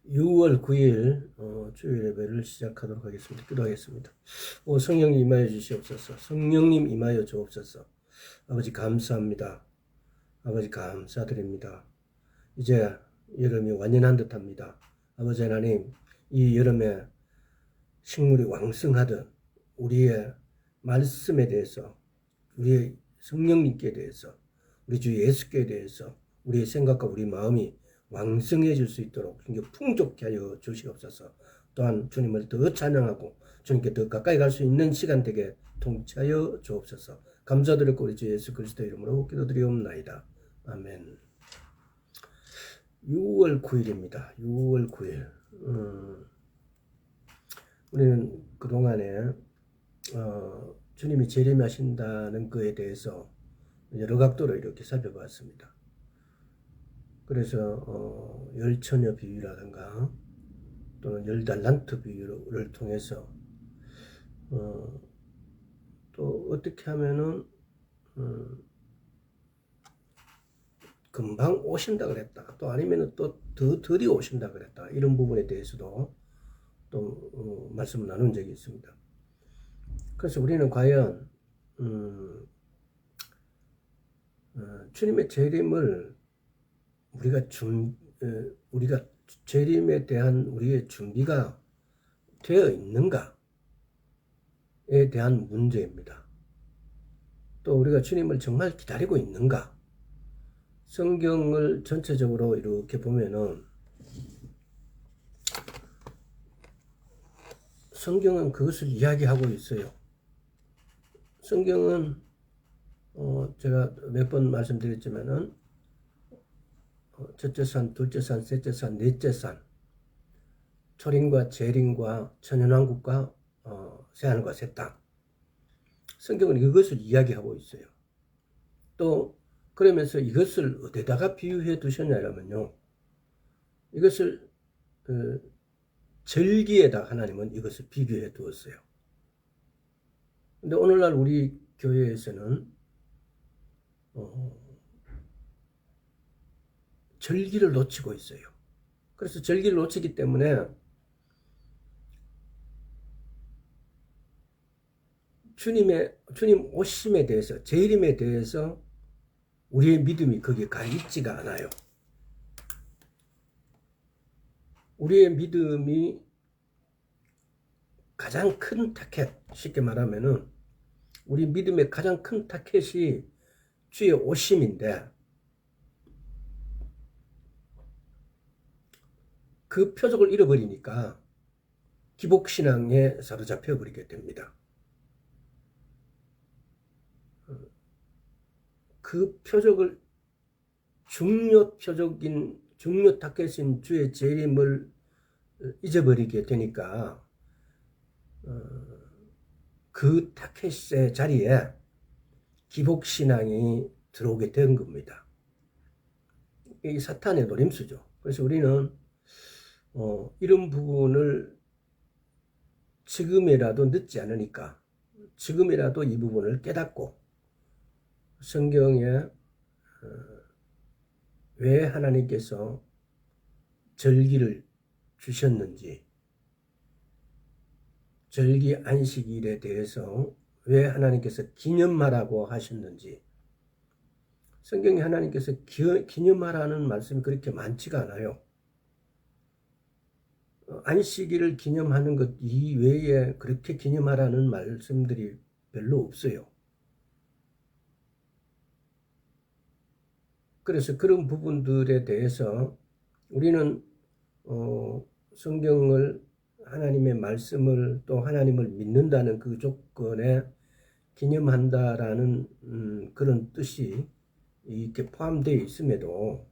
6월 9일 주일 예배를 시작하도록 하겠습니다. 기도하겠습니다. 성령님 임하여 주시옵소서. 성령님 임하여 주옵소서. 아버지 감사합니다. 아버지 감사드립니다. 이제 여름이 완연한 듯합니다. 아버지 하나님, 이 여름에 식물이 왕성하듯 우리의 말씀에 대해서, 우리의 성령님께 대해서, 우리 주 예수께 대해서 우리의 생각과 우리 마음이 왕성해질 수 있도록 풍족케 하여 주시옵소서. 또한 주님을 더 찬양하고 주님께 더 가까이 갈 수 있는 시간 되게 통치하여 주옵소서. 감사드리고 우리 주 예수 그리스도 이름으로 기도드리옵나이다. 아멘. 6월 9일입니다. 6월 9일. 우리는 그동안에 주님이 재림하신다는 것에 대해서 여러 각도로 이렇게 살펴봤습니다. 그래서 열처녀 비유라든가 또는 10달란트 비유를 통해서 또 어떻게 하면은 금방 오신다 그랬다, 또 아니면은 또 더 드디어 오신다 그랬다, 이런 부분에 대해서도 또 말씀을 나눈 적이 있습니다. 그래서 우리는 과연 주님의 재림을 우리가 재림에 대한 우리의 준비가 되어 있는가에 대한 문제입니다. 또 우리가 주님을 정말 기다리고 있는가? 성경을 전체적으로 이렇게 보면은 성경은 그것을 이야기하고 있어요. 성경은 제가 몇 번 말씀드렸지만은 첫째 산, 둘째 산, 셋째 산, 넷째 산, 초림과 재림과 천연왕국과 새하늘과 새 땅. 성경은 이것을 이야기하고 있어요. 또 그러면서 이것을 어디다가 비유해 두셨냐면요, 이것을 절기에다 하나님은 이것을 비교해 두었어요. 근데 오늘날 우리 교회에서는 절기를 놓치고 있어요. 그래서 절기를 놓치기 때문에 주님 오심에 대해서, 재림에 대해서 우리의 믿음이 거기에 가 있지가 않아요. 우리의 믿음이 가장 큰 타켓, 쉽게 말하면은 우리 믿음의 가장 큰 타켓이 주의 오심인데, 그 표적을 잃어버리니까 기복신앙에 사로잡혀 버리게 됩니다. 그 표적을, 중요 타켓인 주의 재림을 잊어버리게 되니까 그 타켓의 자리에 기복신앙이 들어오게 된 겁니다. 이 사탄의 노림수죠. 그래서 우리는 이런 부분을 지금이라도 늦지 않으니까 지금이라도 이 부분을 깨닫고 성경에 왜 하나님께서 절기를 주셨는지, 절기 안식일에 대해서 왜 하나님께서 기념하라고 하셨는지, 성경에 하나님께서 기념하라는 말씀이 그렇게 많지가 않아요. 안식일을 기념하는 것 이외에 그렇게 기념하라는 말씀들이 별로 없어요. 그래서 그런 부분들에 대해서 우리는 성경을, 하나님의 말씀을, 또 하나님을 믿는다는 그 조건에 기념한다라는 그런 뜻이 이렇게 포함되어 있음에도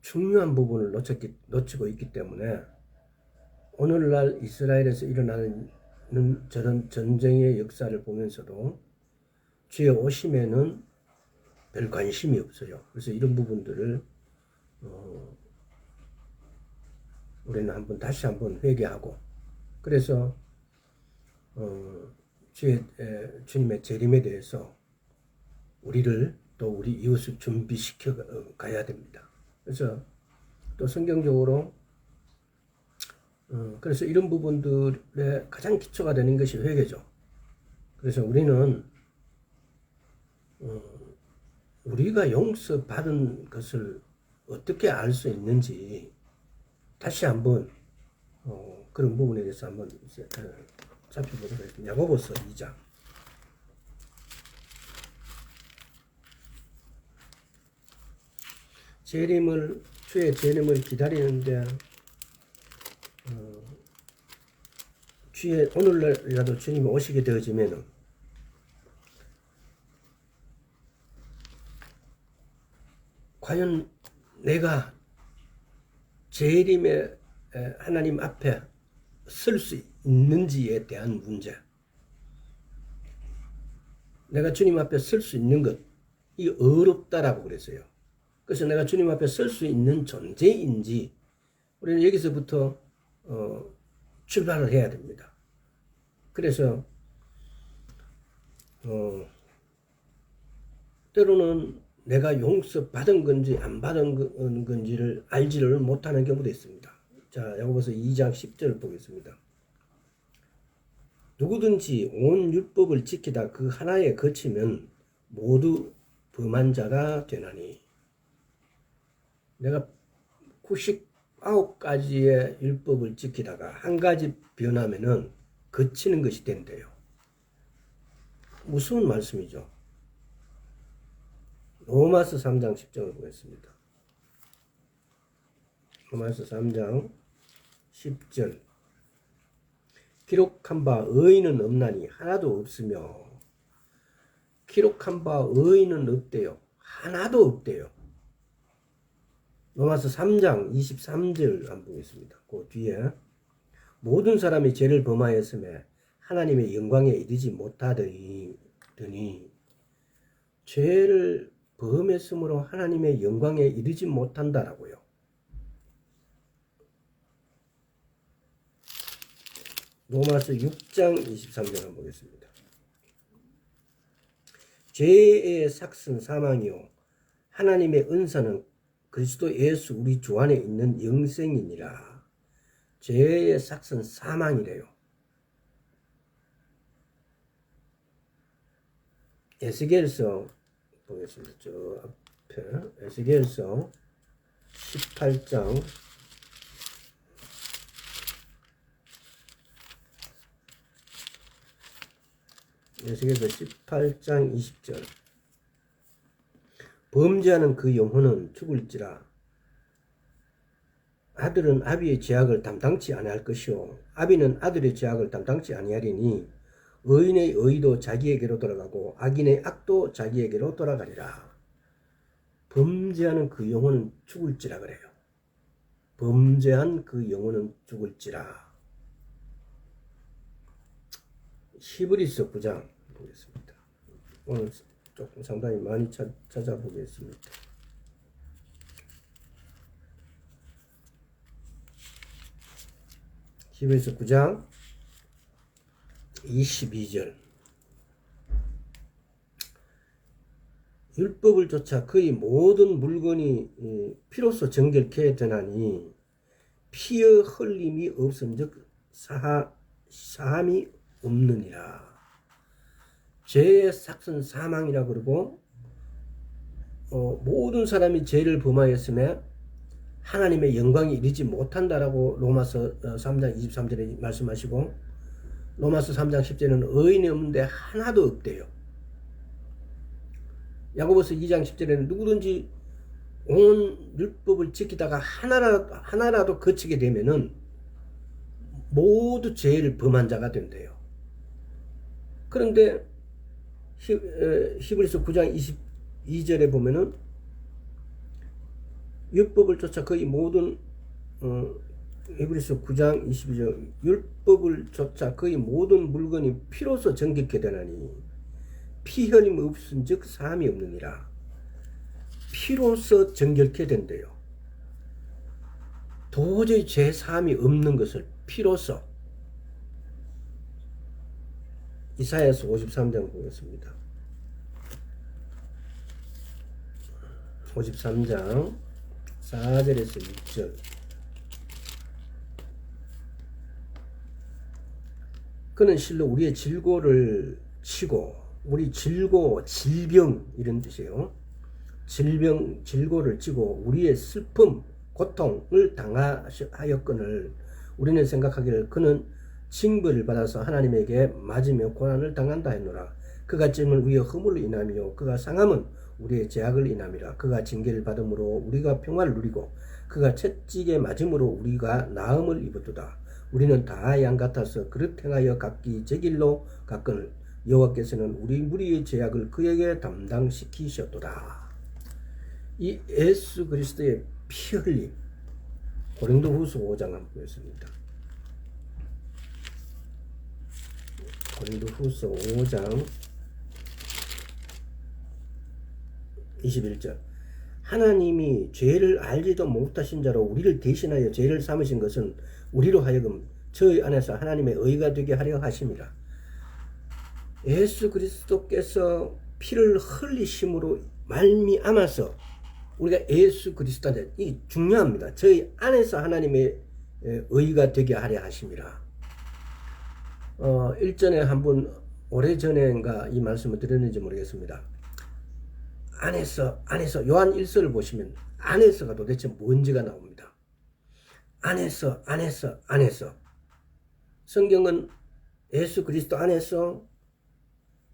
중요한 부분을 놓치고 있기 때문에 오늘날 이스라엘에서 일어나는 저런 전쟁의 역사를 보면서도 주의 오심에는 별 관심이 없어요. 그래서 이런 부분들을 우리는 다시 한번 회개하고, 그래서 주님의 재림에 대해서 우리를 또 우리 이웃을 준비시켜 가야 됩니다. 그래서 또 성경적으로 그래서 이런 부분들의 가장 기초가 되는 것이 회개죠. 그래서 우리는 우리가 용서받은 것을 어떻게 알 수 있는지 다시 한번 그런 부분에 대해서 한번 이제 살펴보도록 하겠습니다. 야고보서 2장. 주의 재림을 기다리는데 오늘날이라도 주님이 오시게 되어지면은 과연 내가 재림의 하나님 앞에 설 수 있는지에 대한 문제, 내가 주님 앞에 설 수 있는 것, 이 어렵다라고 그랬어요. 그래서 내가 주님 앞에 설 수 있는 존재인지 우리는 여기서부터 출발을 해야 됩니다. 그래서 때로는 내가 용서받은 건지 안 받은 건지를 알지를 못하는 경우도 있습니다. 자, 야고보서 2장 10절을 보겠습니다. 누구든지 온 율법을 지키다 그 하나에 거치면 모두 범한 자가 되나니. 내가 99가지의 율법을 지키다가 한 가지 변하면은 거치는 것이 된대요. 무서운 말씀이죠. 로마서 3장 10절을 보겠습니다. 로마서 3장 10절. 기록한 바 의인은 없나니 하나도 없으며. 기록한 바 의인은 없대요. 하나도 없대요. 로마서 3장 23절 한번 보겠습니다. 그 뒤에 모든 사람이 죄를 범하였음에 하나님의 영광에 이르지 못하더니 죄를 범했으므로 하나님의 영광에 이르지 못한다라고요. 로마서 6장 23절 한번 보겠습니다. 죄의 삭은 사망이요 하나님의 은사는 그리스도 예수 우리 주 안에 있는 영생이니라. 죄의 삭은 사망이래요. 에스겔서 보겠습니다. 저 앞에 에스겔서 18장 20절. 범죄하는 그 영혼은 죽을지라. 아들은 아비의 죄악을 담당치 아니할 것이요 아비는 아들의 죄악을 담당치 아니하리니 의인의 의도 자기에게로 돌아가고 악인의 악도 자기에게로 돌아가리라. 범죄하는 그 영혼은 죽을지라 그래요. 범죄한 그 영혼은 죽을지라. 히브리서 9장 보겠습니다. 오늘 조금 상당히 많이 찾아보겠습니다. 히브리서 9장 22절. 율법을 쫓아 그의 모든 물건이 피로써 정결케 되나니 피의 흘림이 없은즉 사함이 없느니라. 죄의 삭은 사망이라 그러고 모든 사람이 죄를 범하였음에 하나님의 영광이 이르지 못한다라고 로마서 3장 23절에 말씀하시고 로마서 3장 10절에는 의인이 없는데 하나도 없대요. 야고보서 2장 10절에는 누구든지 온 율법을 지키다가 하나라도 거치게 되면은 모두 죄를 범한 자가 된대요. 그런데 히브리서 9장 22절에 보면은 율법을 쫓아 거의 모든 히브리서 9장 22절 율법을 쫓아 거의 모든 물건이 피로써 정결케 되나니 피 흘림 없은즉 사함이 없느니라. 피로써 정결케 된대요. 도저히 죄 사함이 없는 것을 피로써. 이사야서 53장 보겠습니다. 53장 4절에서 6절. 그는 실로 우리의 질고를 치고, 우리 질병 이런 뜻이에요. 질고를 치고 우리의 슬픔, 고통을 당하였거늘 우리는 생각하기를 그는 징벌을 받아서 하나님에게 맞으며 고난을 당한다 했노라. 그가 찜은 우리의 허물을 인함이요 그가 상함은 우리의 죄악을 인함이라. 그가 징계를 받음으로 우리가 평화를 누리고 그가 채찍에 맞음으로 우리가 나음을 입었도다. 우리는 다 양 같아서 그릇 행하여 각기 제 길로 갔거늘 여호와께서는 우리 무리의 죄악을 그에게 담당시키셨도다. 이 예수 그리스도의 피 흘림, 고린도후서 5장 한번 보겠습니다. 고린도후서 5장 21절. 하나님이 죄를 알지도 못하신 자로 우리를 대신하여 죄를 삼으신 것은 우리로 하여금 저희 안에서 하나님의 의가 되게 하려 하심이라. 예수 그리스도께서 피를 흘리심으로 말미암아서 우리가 예수 그리스도 안에, 이 중요합니다. 저희 안에서 하나님의 의가 되게 하려 하심이라. 일전에 한번 오래전인가 이 말씀을 드렸는지 모르겠습니다. 안에서 요한 1서를 보시면 안에서가 도대체 뭔지가 나옵니다. 안에서 성경은 예수 그리스도 안에서,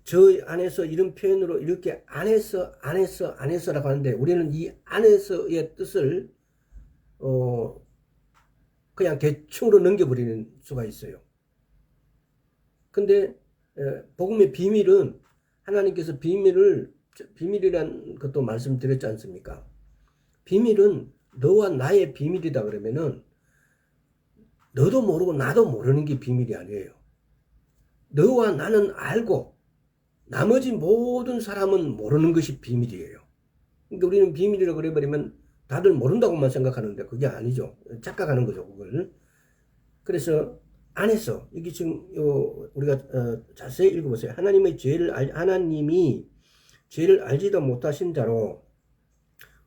저희 안에서 이런 표현으로 이렇게 안에서라고 하는데 우리는 이 안에서의 뜻을 그냥 대충으로 넘겨버리는 수가 있어요. 근데 복음의 비밀은 하나님께서 비밀이란 것도 말씀드렸지 않습니까? 비밀은 너와 나의 비밀이다 그러면은 너도 모르고 나도 모르는 게 비밀이 아니에요. 너와 나는 알고 나머지 모든 사람은 모르는 것이 비밀이에요. 그러니까 우리는 비밀이라고 그래버리면 다들 모른다고만 생각하는데 그게 아니죠. 착각하는 거죠, 그걸. 그래서 안에서, 이게 지금 우리가 자세히 읽어보세요. 하나님이 죄를 알지도 못하신 자로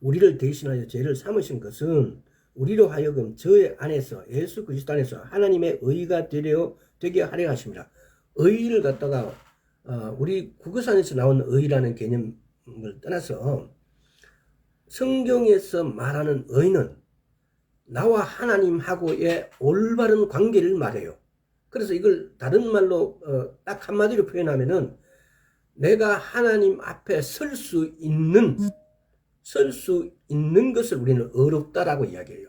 우리를 대신하여 죄를 삼으신 것은 우리로 하여금 저의 안에서, 예수 그리스도 안에서 하나님의 의가 되게 하려 하십니다. 의를 갖다가 우리 국어사전에서 나온 의라는 개념을 떠나서 성경에서 말하는 의는 나와 하나님하고의 올바른 관계를 말해요. 그래서 이걸 다른 말로 딱 한마디로 표현하면은 내가 하나님 앞에 설 수 있는 것을 우리는 의롭다라고 이야기해요.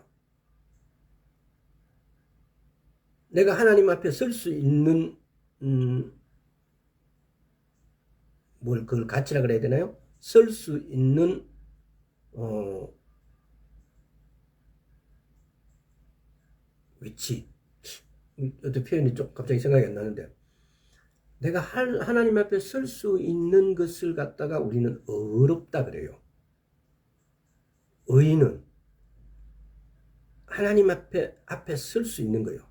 내가 하나님 앞에 설 수 있는 그걸 가치라 그래야 되나요? 설 수 있는 위치. 어떤 표현이 좀 갑자기 생각이 안 나는데, 내가 하나님 앞에 설 수 있는 것을 갖다가 우리는 의롭다 그래요. 의인은 하나님 앞에 설 수 있는 거예요.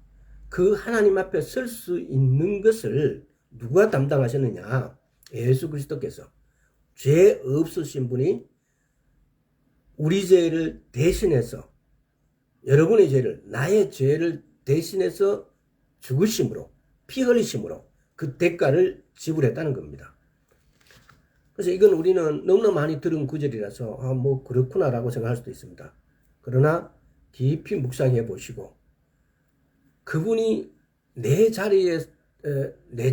그 하나님 앞에 설 수 있는 것을 누가 담당하셨느냐? 예수 그리스도께서. 죄 없으신 분이 우리 죄를 대신해서, 여러분의 죄를, 나의 죄를 대신해서 죽으심으로, 피 흘리심으로 그 대가를 지불했다는 겁니다. 그래서 이건 우리는 너무나 많이 들은 구절이라서 뭐 그렇구나라고 생각할 수도 있습니다. 그러나 깊이 묵상해 보시고, 그분이 내 자리에서 내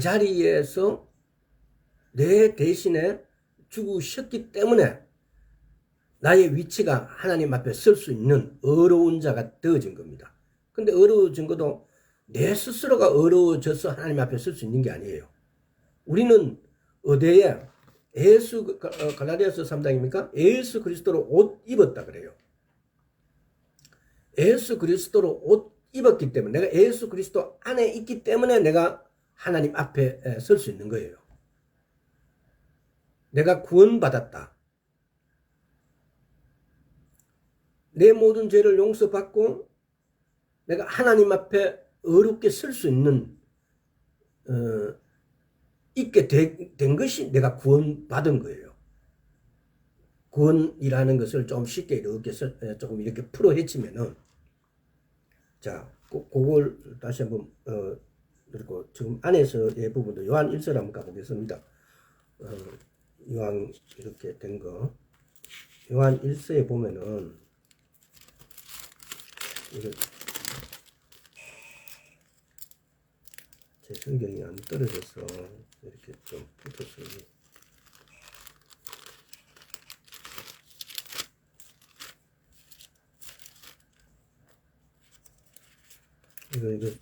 대신에 죽으셨기 때문에 나의 위치가 하나님 앞에 설 수 있는 어려운 자가 되어진 겁니다. 근데 어려워진 것도 내 스스로가 어려워져서 하나님 앞에 설 수 있는 게 아니에요. 우리는 어디에 갈라디아서 3장입니까? 예수 그리스도로 옷 입었다 그래요. 예수 그리스도로 옷 입었기 때문에, 내가 예수 그리스도 안에 있기 때문에 내가 하나님 앞에 설 수 있는 거예요. 내가 구원받았다. 내 모든 죄를 용서받고 내가 하나님 앞에 어렵게 설 수 있는 있게 된 것이 내가 구원받은 거예요. 구원이라는 것을 좀 쉽게 이렇게 조금 이렇게 풀어 헤치면은, 자, 그걸 다시 한번 그리고 지금 안에서의 부분도 요한 1서를 한번 가보겠습니다. 요한 이렇게 된 거, 요한 1서에 보면은 이거 제 성경이 안 떨어져서 이렇게 좀 붙었어요. 이거 여기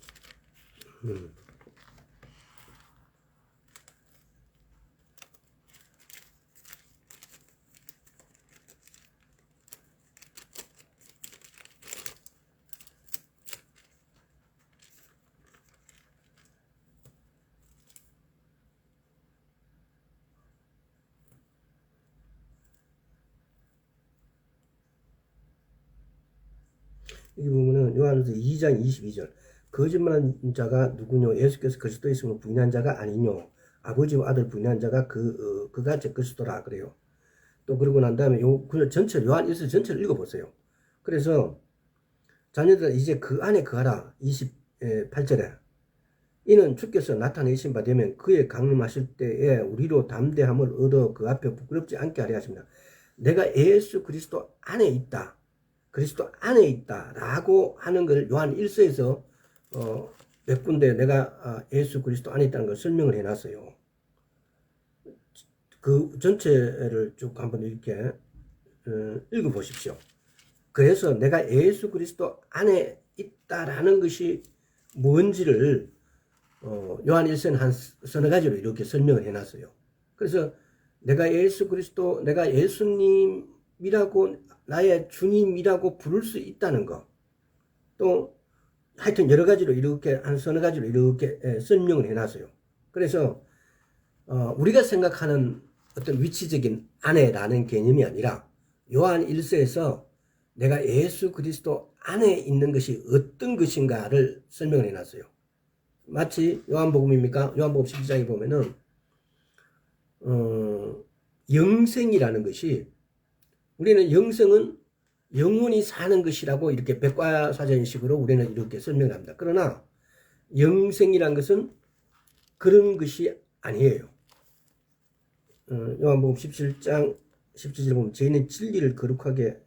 보면은 요한일서 2장 22절 거짓말한 자가 누구뇨? 예수께서 그리스도에 있음을 부인한 자가 아니뇨? 아버지와 아들 부인한 자가 그가 제 그리스도라 그래요. 또 그러고 난 다음에 전체 요한 1서 전체를 읽어보세요. 그래서 자녀들아 이제 그 안에 거하라. 28절에 이는 주께서 나타내신 바 되면 그의 강림하실 때에 우리로 담대함을 얻어 그 앞에 부끄럽지 않게 하려 하십니다. 내가 예수 그리스도 안에 있다. 그리스도 안에 있다 라고 하는 걸 요한 1서에서 몇 군데 내가 예수 그리스도 안에 있다는 걸 설명을 해놨어요. 그 전체를 쭉 한번 이렇게 읽어보십시오. 그래서 내가 예수 그리스도 안에 있다라는 것이 뭔지를 요한 1서는 한 서너 가지로 이렇게 설명을 해놨어요. 그래서 내가 예수 그리스도, 내가 예수님이라고 나의 주님이라고 부를 수 있다는 거, 또 하여튼 여러 가지로 이렇게 한 서너 가지로 이렇게 설명을 해놨어요. 그래서 우리가 생각하는 어떤 위치적인 아내라는 개념이 아니라 요한 1서에서 내가 예수 그리스도 안에 있는 것이 어떤 것인가를 설명을 해놨어요. 마치 요한복음입니까? 요한복음 12장에 보면은 영생이라는 것이, 우리는 영생은 영원히 사는 것이라고 이렇게 백과사전식으로 우리는 이렇게 설명합니다. 그러나 영생이란 것은 그런 것이 아니에요. 요한복음 17장 17절 보면 저희는 진리를 거룩하게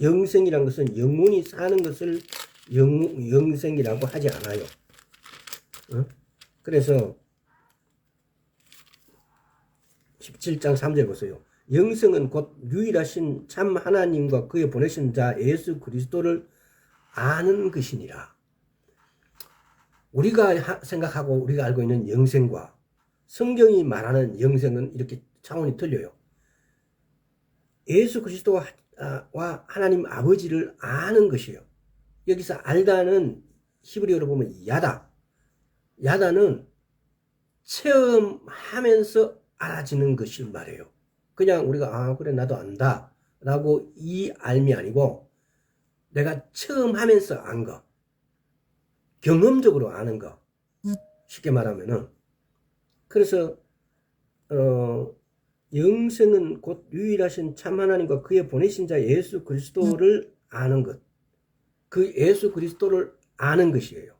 영생이란 것은 영원히 사는 것을 영생이라고 하지 않아요. 그래서 17장 3절 보세요. 영생은 곧 유일하신 참 하나님과 그의 보내신 자 예수 그리스도를 아는 것이니라. 우리가 생각하고 우리가 알고 있는 영생과 성경이 말하는 영생은 이렇게 차원이 틀려요. 예수 그리스도와 하나님 아버지를 아는 것이에요. 여기서 알다는 히브리어로 보면 야다. 야다는 체험하면서 알아지는 것을 말해요. 그냥 우리가 그래 나도 안다 라고 이 알미 아니고 내가 체험하면서 안 거, 경험적으로 아는 거, 쉽게 말하면은. 그래서 영생은 곧 유일하신 참 하나님과 그의 보내신 자 예수 그리스도를 아는 것, 그 예수 그리스도를 아는 것이에요.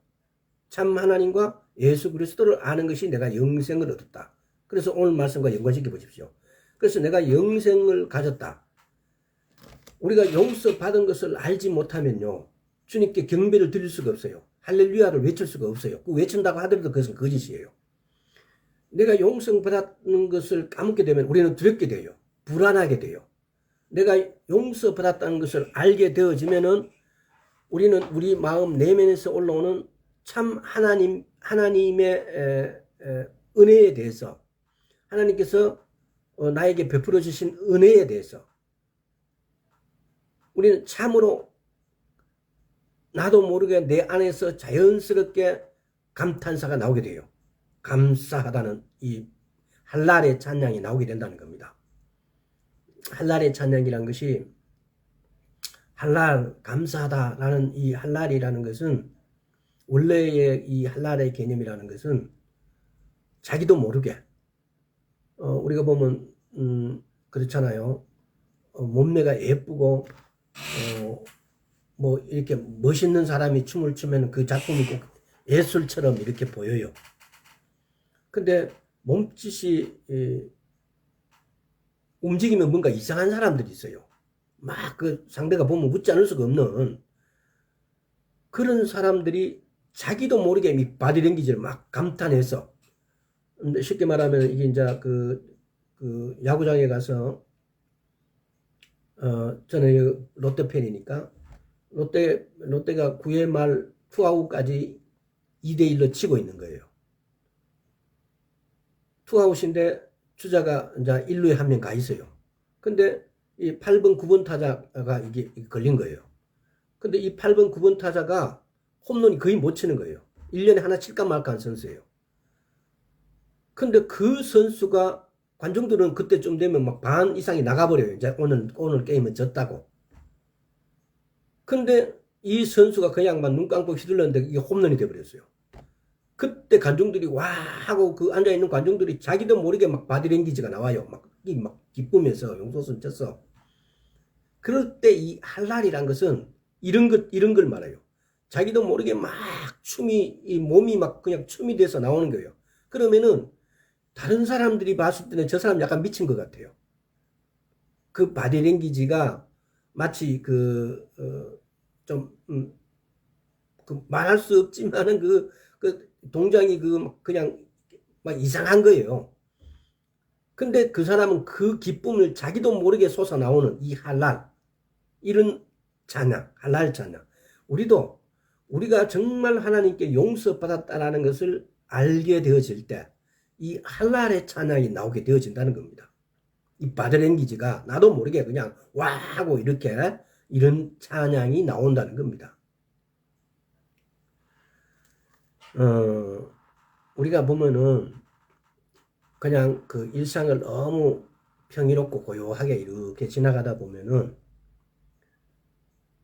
참 하나님과 예수 그리스도를 아는 것이 내가 영생을 얻었다. 그래서 오늘 말씀과 연관시켜 보십시오. 그래서 내가 영생을 가졌다. 우리가 용서받은 것을 알지 못하면요, 주님께 경배를 드릴 수가 없어요. 할렐루야를 외칠 수가 없어요. 그 외친다고 하더라도 그것은 거짓이에요. 내가 용서받았는 것을 까먹게 되면 우리는 두렵게 돼요. 불안하게 돼요. 내가 용서받았다는 것을 알게 되어지면은 우리는 우리 마음 내면에서 올라오는 참 하나님의 은혜에 대해서, 하나님께서 나에게 베풀어 주신 은혜에 대해서 우리는 참으로 나도 모르게 내 안에서 자연스럽게 감탄사가 나오게 돼요. 감사하다는 이 할랄의 찬양이 나오게 된다는 겁니다. 할랄의 찬양이란 것이, 할랄, 감사하다라는 이 할랄이라는 것은, 원래의 이 할랄의 개념이라는 것은 자기도 모르게 우리가 보면 그렇잖아요. 몸매가 예쁘고 뭐 이렇게 멋있는 사람이 춤을 추면 그 작품이 꼭 예술처럼 이렇게 보여요. 근데 몸짓이 움직이면 뭔가 이상한 사람들이 있어요. 막 그 상대가 보면 웃지 않을 수가 없는 그런 사람들이 자기도 모르게 이 바디랭귀지를 막 감탄해서, 근데 쉽게 말하면 이게 이제 그 야구장에 가서 저는 롯데 팬이니까 롯데가 9회 말 투아웃까지 2대1로 치고 있는 거예요. 투아웃인데 주자가 이제 1루에 한 명 가 있어요. 근데 이 8번, 9번 타자가 이게 걸린 거예요. 근데 이 8번, 9번 타자가 홈런이 거의 못 치는 거예요. 1년에 하나 칠까 말까 한 선수예요. 근데 그 선수가 관중들은 그때쯤 되면 막 반 이상이 나가버려요. 이제 오늘 게임은 졌다고. 근데 이 선수가 그냥 막 눈 감고 휘둘렀는데 이게 홈런이 돼버렸어요. 그때 관중들이 와 하고 그 앉아있는 관중들이 자기도 모르게 막 바디랭귀지가 나와요. 막 기쁘면서 용솟은 쳤어. 그럴 때 이 할랄이란 것은 이런 걸 말해요. 자기도 모르게 막 이 몸이 막 그냥 춤이 돼서 나오는 거예요. 그러면은 다른 사람들이 봤을 때는 저 사람 약간 미친 것 같아요. 그 바디랭귀지가 마치 말할 수 없지만은 그 동작이 그냥 막 이상한 거예요. 근데 그 사람은 그 기쁨을 자기도 모르게 솟아나오는 이 할랄, 이런 찬양, 할랄 찬양. 우리가 정말 하나님께 용서받았다라는 것을 알게 되어질 때 이 할랄의 찬양이 나오게 되어진다는 겁니다. 이 바디랭귀지가 나도 모르게 그냥 와 하고 이렇게 이런 찬양이 나온다는 겁니다. 우리가 보면은 그냥 그 일상을 너무 평이롭고 고요하게 이렇게 지나가다 보면은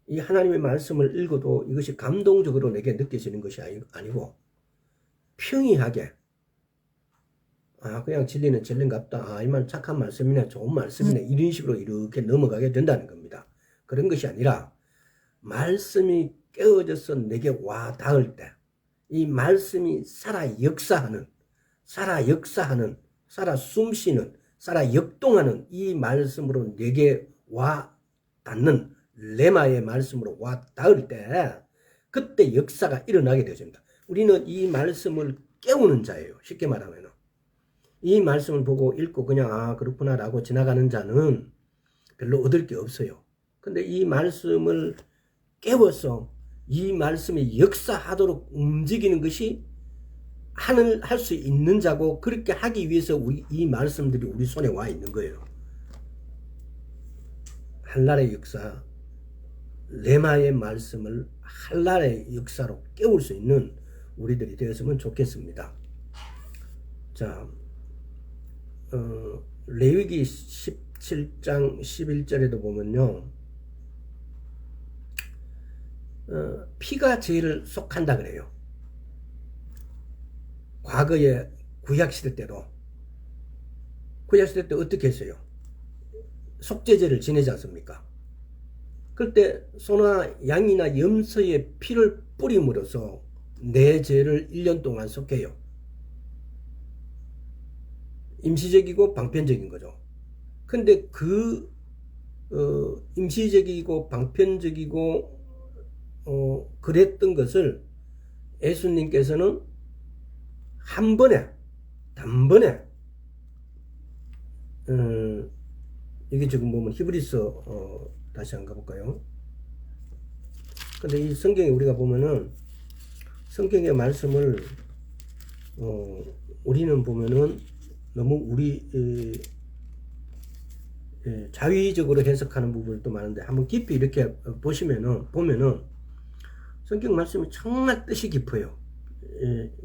이 하나님의 말씀을 읽어도 이것이 감동적으로 내게 느껴지는 것이 아니고 평이하게 그냥 진리는 진리인갑다. 이 말 착한 말씀이네, 좋은 말씀이네, 이런 식으로 이렇게 넘어가게 된다는 겁니다. 그런 것이 아니라 말씀이 깨어져서 내게 와 닿을 때 이 말씀이 살아 역사하는, 살아 숨쉬는, 살아 역동하는 이 말씀으로 내게 와 닿는 레마의 말씀으로 와 닿을 때 그때 역사가 일어나게 되어집니다. 우리는 이 말씀을 깨우는 자예요. 쉽게 말하면 이 말씀을 보고 읽고 그냥 그렇구나 라고 지나가는 자는 별로 얻을 게 없어요. 근데 이 말씀을 깨워서 이 말씀이 역사하도록 움직이는 것이 할 수 있는 자고, 그렇게 하기 위해서 이 말씀들이 우리 손에 와 있는 거예요. 한날의 역사, 레마의 말씀을 한날의 역사로 깨울 수 있는 우리들이 되었으면 좋겠습니다. 자, 레위기 17장 11절에도 보면요, 피가 죄를 속한다 그래요. 과거에 구약시대 때도 어떻게 했어요? 속죄제를 지내지 않습니까? 그럴 때 소나 양이나 염소의 피를 뿌림으로써 내 죄를 1년 동안 속해요. 임시적이고 방편적인 거죠. 근데 임시적이고 방편적이고 그랬던 것을 예수님께서는 한 번에, 단번에, 이게 지금 보면 히브리서, 다시 한번 가볼까요? 근데 이 성경에 우리가 보면은, 성경의 말씀을, 우리는 보면은 너무 자의적으로 해석하는 부분도 많은데, 한번 깊이 이렇게 보면은, 성경 말씀이 정말 뜻이 깊어요.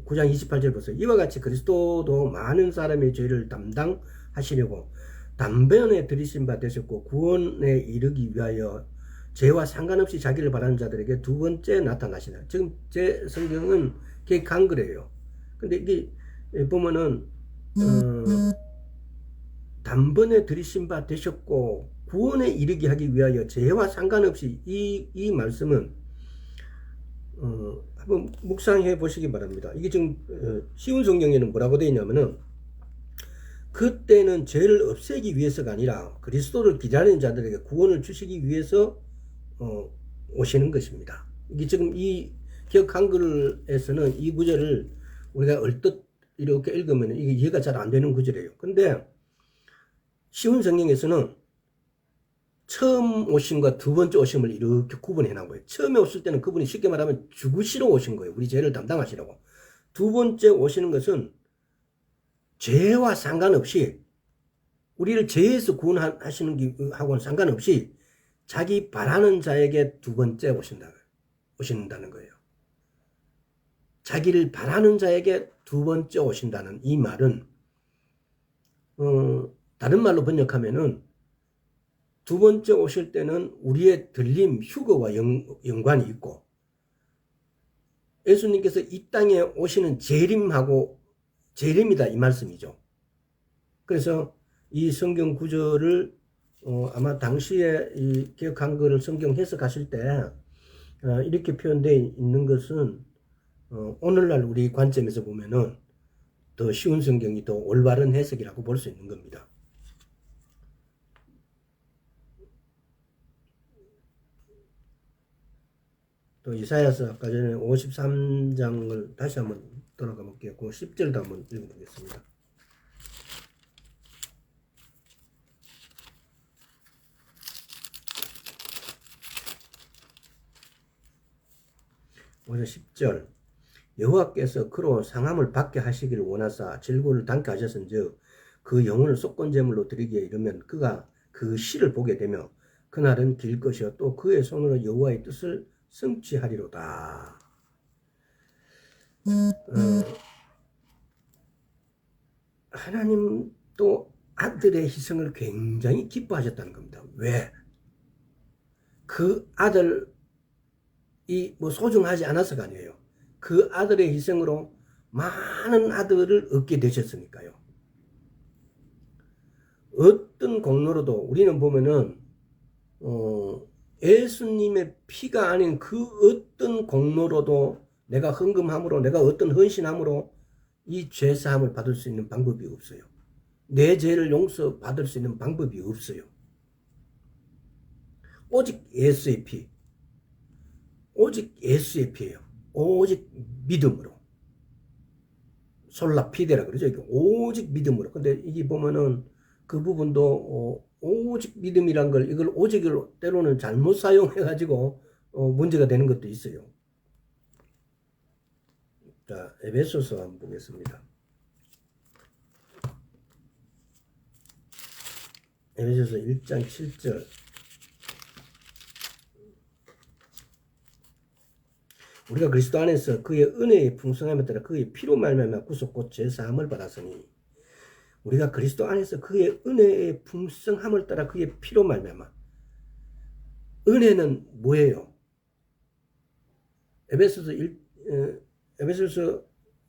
9장 28절 보세요. 이와 같이 그리스도도 많은 사람의 죄를 담당하시려고 단번에 들이신 바 되셨고 구원에 이르기 위하여 죄와 상관없이 자기를 바라는 자들에게 두 번째 나타나시나. 지금 제 성경은 계획한 거래요. 근데 이게 보면은 단번에 들이신 바 되셨고 구원에 이르게 하기 위하여 죄와 상관없이 이 말씀은 한번 묵상해 보시기 바랍니다. 이게 지금 쉬운 성경에는 뭐라고 되어 있냐면은 그때는 죄를 없애기 위해서가 아니라 그리스도를 기다리는 자들에게 구원을 주시기 위해서 오시는 것입니다. 이게 지금 이 기억 한글에서는 이 구절을 우리가 얼뜻 이렇게 읽으면 이게 이해가 잘 안 되는 구절이에요. 근데 쉬운 성경에서는 처음 오심과 두 번째 오심을 이렇게 구분해 놓은 거예요. 처음에 오실 때는 그분이 쉽게 말하면 죽으시러 오신 거예요. 우리 죄를 담당하시라고. 두 번째 오시는 것은 죄와 상관없이 우리를 죄에서 구원하시는 하고는 상관없이 자기 바라는 자에게 두 번째 오신다는 거예요. 자기를 바라는 자에게 두 번째 오신다는 이 말은 다른 말로 번역하면은 두 번째 오실 때는 우리의 들림, 휴거와 연관이 있고 예수님께서 이 땅에 오시는 재림이다 이 말씀이죠. 그래서 이 성경 구절을 아마 당시에 이 개역 한글을 성경 해석하실 때 이렇게 표현되어 있는 것은 오늘날 우리 관점에서 보면은 더 쉬운 성경이 더 올바른 해석이라고 볼 수 있는 겁니다. 또 이사야서 아까 전에 53장을 다시 한번 돌아가 볼게요. 그 10절도 한번 읽어보겠습니다. 오늘 10절 여호와께서 그로 상함을 받게 하시기를 원하사 질고를 당케 하셨은즉 그 영혼을 속건제물로 드리기에 이르면 그가 그 시를 보게 되며 그날은 길 것이요 또 그의 손으로 여호와의 뜻을 성취하리로다. 하나님도 아들의 희생을 굉장히 기뻐하셨다는 겁니다. 왜? 그 아들이 뭐 소중하지 않아서가 아니에요. 그 아들의 희생으로 많은 아들을 얻게 되셨으니까요. 어떤 공로로도 우리는 보면은 예수님의 피가 아닌 그 어떤 공로로도 내가 헌금함으로 내가 어떤 헌신함으로 이 죄사함을 받을 수 있는 방법이 없어요. 내 죄를 용서받을 수 있는 방법이 없어요. 오직 예수의 피. 오직 예수의 피예요. 오직 믿음으로. 솔라 피데라 그러죠. 오직 믿음으로. 근데 이게 보면은 그 부분도 오직 믿음이란 걸 이걸 오직을 때로는 잘못 사용해가지고 문제가 되는 것도 있어요. 자, 에베소서 한번 보겠습니다. 에베소서 1장 7절. 우리가 그리스도 안에서 그의 은혜의 풍성함에 따라 그의 피로 말미암아 구속 곧 죄사함을 받았으니 우리가 그리스도 안에서 그의 은혜의 풍성함을 따라 그의 피로 말미암아. 은혜는 뭐예요? 에베소서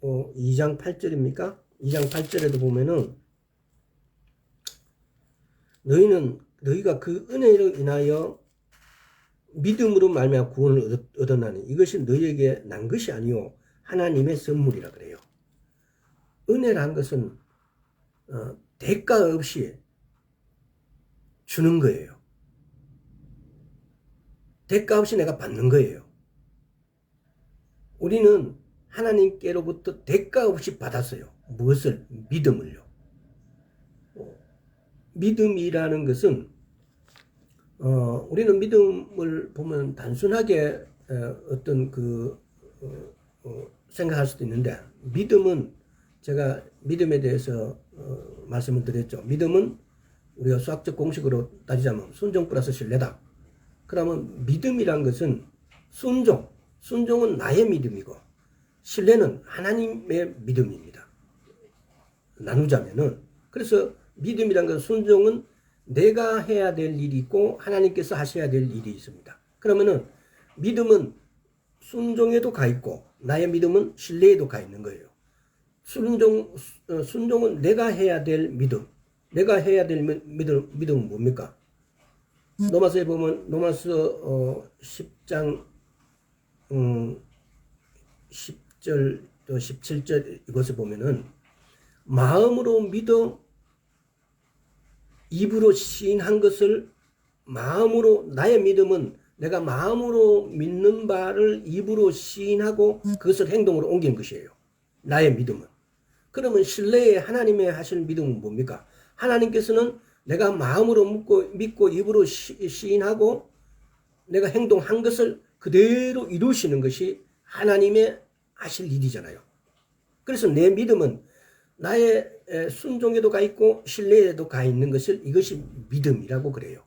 2장 8절입니까? 2장 8절에도 보면은 너희가 그 은혜로 인하여 믿음으로 말미암아 구원을 얻었나니 이것이 너희에게 난 것이 아니요 하나님의 선물이라 그래요. 은혜라는 것은 대가 없이 주는 거예요. 대가 없이 내가 받는 거예요. 우리는 하나님께로부터 대가 없이 받았어요. 무엇을? 믿음을요. 믿음이라는 것은 우리는 믿음을 보면 단순하게 어떤 생각할 수도 있는데 믿음은 제가 믿음에 대해서 말씀을 드렸죠. 믿음은 우리가 수학적 공식으로 따지자면 순종 플러스 신뢰다. 그러면 믿음이란 것은 순종은 나의 믿음이고 신뢰는 하나님의 믿음입니다. 나누자면은 그래서 믿음이란 것은 순종은 내가 해야 될 일이 있고 하나님께서 하셔야 될 일이 있습니다. 그러면은 믿음은 순종에도 가 있고 나의 믿음은 신뢰에도 가 있는 거예요. 순종은 내가 해야 될 믿음. 내가 해야 될 믿음은 뭡니까? 로마서에 보면 로마서 10장 10절 또 17절 이것을 보면은 마음으로 믿어 입으로 시인한 것을 마음으로 나의 믿음은 내가 마음으로 믿는 바를 입으로 시인하고 그것을 행동으로 옮기는 것이에요. 나의 믿음은. 그러면 신뢰의 하나님의 하실 믿음은 뭡니까? 하나님께서는 내가 마음으로 믿고 입으로 시인하고 내가 행동한 것을 그대로 이루시는 것이 하나님의 하실 일이잖아요. 그래서 내 믿음은 나의 순종에도 가 있고 신뢰에도 가 있는 것을 이것이 믿음이라고 그래요.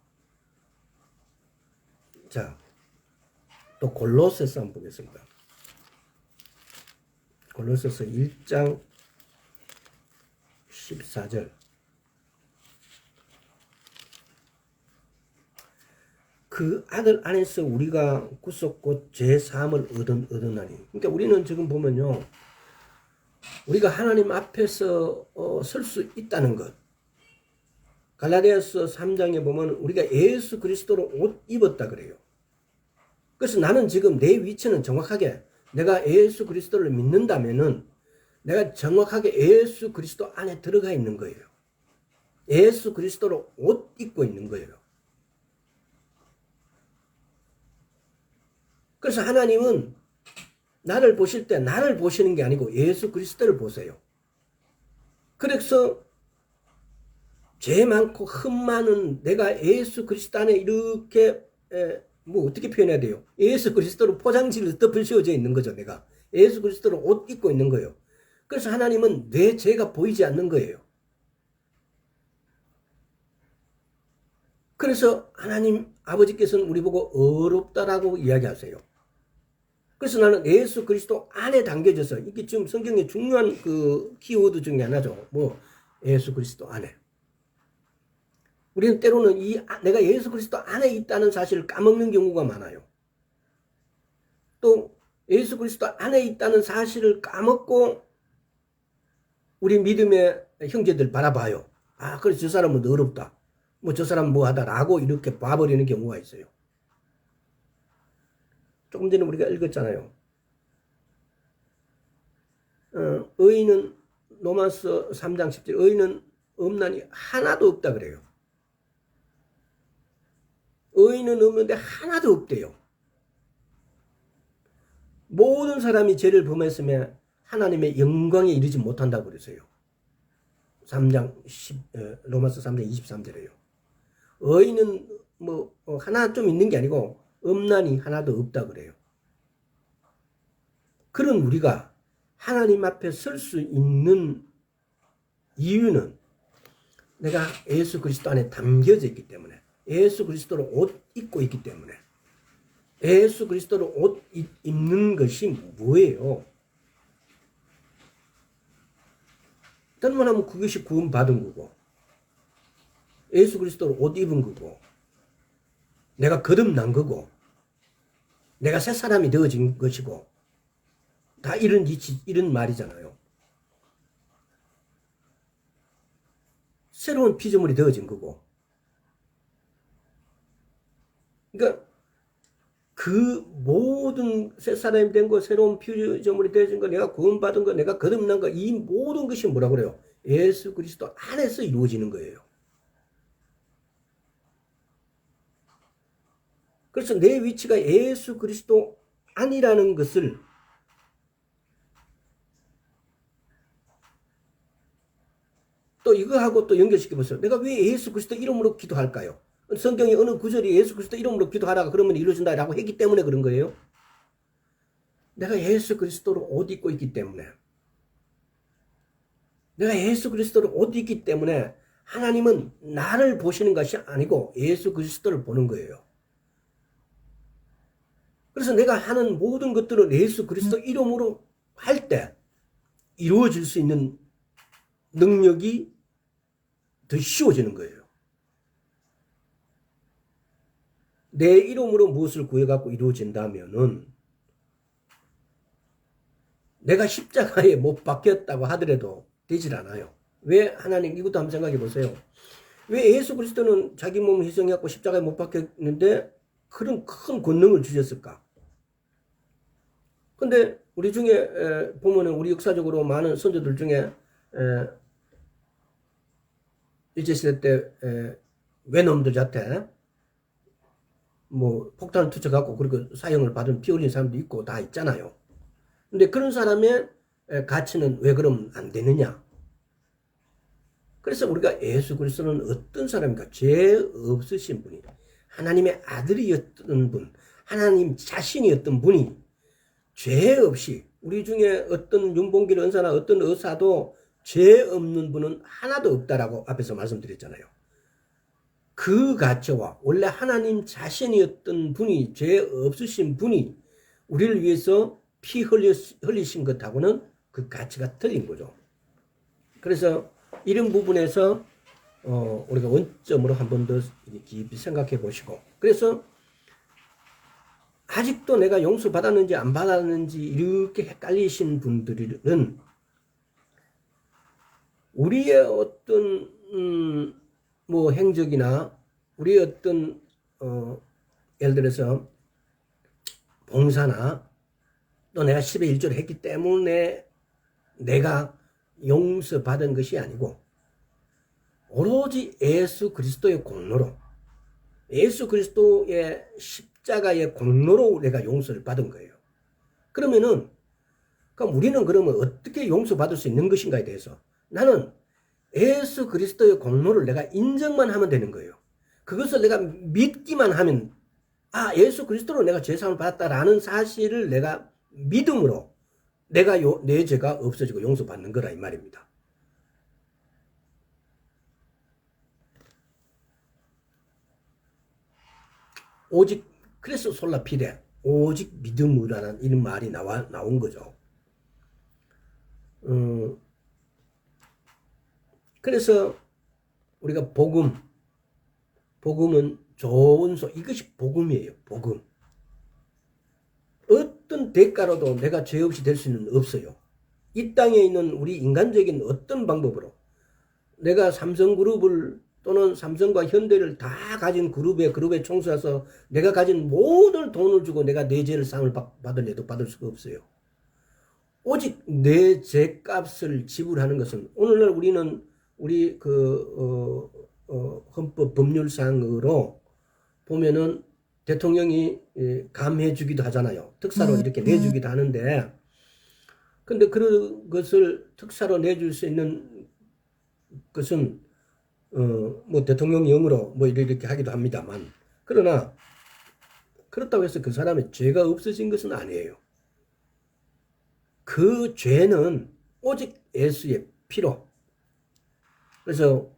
자, 또 골로새서 한번 보겠습니다. 골로새서 1장 14절. 그 아들 안에서 우리가 구속 곧 죄사함을 얻으나니. 그러니까 우리는 지금 보면요, 우리가 하나님 앞에서 설 수 있다는 것. 갈라디아서 3장에 보면 우리가 예수 그리스도로 옷 입었다 그래요. 그래서 나는 지금 내 위치는 정확하게 내가 예수 그리스도를 믿는다면은 내가 정확하게 예수 그리스도 안에 들어가 있는 거예요. 예수 그리스도로 옷 입고 있는 거예요. 그래서 하나님은 나를 보실 때 나를 보시는 게 아니고 예수 그리스도를 보세요. 그래서 죄 많고 흠 많은 내가 예수 그리스도 안에 이렇게 뭐 어떻게 표현해야 돼요? 예수 그리스도로 포장지를 덮을 씌워져 있는 거죠. 내가 예수 그리스도로 옷 입고 있는 거예요. 그래서 하나님은 내 죄가 보이지 않는 거예요. 그래서 하나님 아버지께서는 우리 보고 어렵다라고 이야기하세요. 그래서 나는 예수 그리스도 안에 담겨져서 이게 지금 성경의 중요한 그 키워드 중에 하나죠. 뭐 예수 그리스도 안에. 우리는 때로는 내가 예수 그리스도 안에 있다는 사실을 까먹는 경우가 많아요. 또 예수 그리스도 안에 있다는 사실을 까먹고 우리 믿음의 형제들 바라봐요. 아, 그래서 저 사람은 어렵다. 뭐 저 사람 뭐 하다라고 이렇게 봐버리는 경우가 있어요. 조금 전에 우리가 읽었잖아요. 의인은 로마서 3장 10절 의인은 없나니 하나도 없다 그래요. 의인은 없는데 하나도 없대요. 모든 사람이 죄를 범했으면 하나님의 영광에 이르지 못한다고 그러세요. 로마서 3장 23절에요. 의인은 뭐 하나 좀 있는 게 아니고 없나니 하나도 없다 그래요. 그런 우리가 하나님 앞에 설 수 있는 이유는 내가 예수 그리스도 안에 담겨져 있기 때문에 예수 그리스도로 옷 입고 있기 때문에 예수 그리스도로 옷 입는 것이 뭐예요? 얼마나 그것이 구원받은 거고 예수 그리스도로 옷 입은 거고 내가 거듭난 거고 내가 새 사람이 되어진 것이고 다 이런 말이잖아요. 새로운 피조물이 되어진 거고 그러니까 그 모든 새 사람이 된 거 새로운 피조물이 되어진 거 내가 구원받은 거 내가 거듭난 거 이 모든 것이 뭐라 그래요? 예수 그리스도 안에서 이루어지는 거예요. 그래서 내 위치가 예수 그리스도 안이라는 것을 또 이거하고 또 연결시켜 보세요. 내가 왜 예수 그리스도 이름으로 기도할까요? 성경에 어느 구절이 예수 그리스도 이름으로 기도하라가 그러면 이루어진다라고 했기 때문에 그런 거예요. 내가 예수 그리스도로 옷 입고 있기 때문에 내가 예수 그리스도로 옷 입기 때문에 하나님은 나를 보시는 것이 아니고 예수 그리스도를 보는 거예요. 그래서 내가 하는 모든 것들을 예수 그리스도 이름으로 할 때 이루어질 수 있는 능력이 더 쉬워지는 거예요. 내 이름으로 무엇을 구해갖고 이루어진다면은 내가 십자가에 못 박혔다고 하더라도 되질 않아요. 왜 하나님, 이것도 한번 생각해 보세요. 왜 예수 그리스도는 자기 몸을 희생했고 십자가에 못 박혔는데 그런 큰 권능을 주셨을까? 근데 우리 중에 보면은 우리 역사적으로 많은 선조들 중에 일제시대 때 외놈들한테 뭐 폭탄을 투척하고 그리고 사형을 받은 피 흘린 사람도 있고 다 있잖아요. 근데 그런 사람의 가치는 왜 그러면 안 되느냐? 그래서 우리가 예수 그리스도는 어떤 사람입니까? 죄 없으신 분이, 하나님의 아들이었던 분, 하나님 자신이었던 분이 죄 없이, 우리 중에 어떤 윤봉길 은사나 어떤 의사도 죄 없는 분은 하나도 없다라고 앞에서 말씀드렸잖아요. 그 가치와 원래 하나님 자신이었던 분이, 죄 없으신 분이 우리를 위해서 피 흘리신 것하고는 그 가치가 틀린 거죠. 그래서 이런 부분에서 우리가 원점으로 한 번 더 깊이 생각해 보시고, 그래서 아직도 내가 용서받았는지 안 받았는지 이렇게 헷갈리신 분들은 우리의 어떤 뭐 행적이나 우리의 어떤 예를 들어서 봉사나 또 내가 10의 1조를 했기 때문에 내가 용서받은 것이 아니고 오로지 예수 그리스도의 공로로, 예수 그리스도의 십자가의 공로로 내가 용서를 받은 거예요. 그러면은 그럼 우리는 그러면 어떻게 용서받을 수 있는 것인가에 대해서 나는 예수 그리스도의 공로를 내가 인정만 하면 되는 거예요. 그것을 내가 믿기만 하면, 아, 예수 그리스도로 내가 죄사함을 받았다라는 사실을 내가 믿음으로 내가 내 죄가 없어지고 용서받는 거라 이 말입니다. 오직, 그래서 솔라 피데, 오직 믿음으로라는 이런 말이 나온 거죠. 그래서 우리가 복음은 좋은 이것이 복음이에요. 복음. 어떤 대가로도 내가 죄 없이 될 수는 없어요. 이 땅에 있는 우리 인간적인 어떤 방법으로 내가 삼성그룹을 또는 삼성과 현대를 다 가진 그룹에 총수해서 내가 가진 모든 돈을 주고 내가 내 죄를 상을 받으려도 받을 수가 없어요. 오직 내 죄값을 지불하는 것은, 오늘날 우리는 우리 헌법 법률상으로 보면은 대통령이 감해 주기도 하잖아요. 특사로 이렇게 내주기도 하는데, 근데 그런 것을 특사로 내줄 수 있는 것은 뭐 대통령령으로 뭐 이렇게 하기도 합니다만, 그러나 그렇다고 해서 그 사람의 죄가 없어진 것은 아니에요. 그 죄는 오직 예수의 피로. 그래서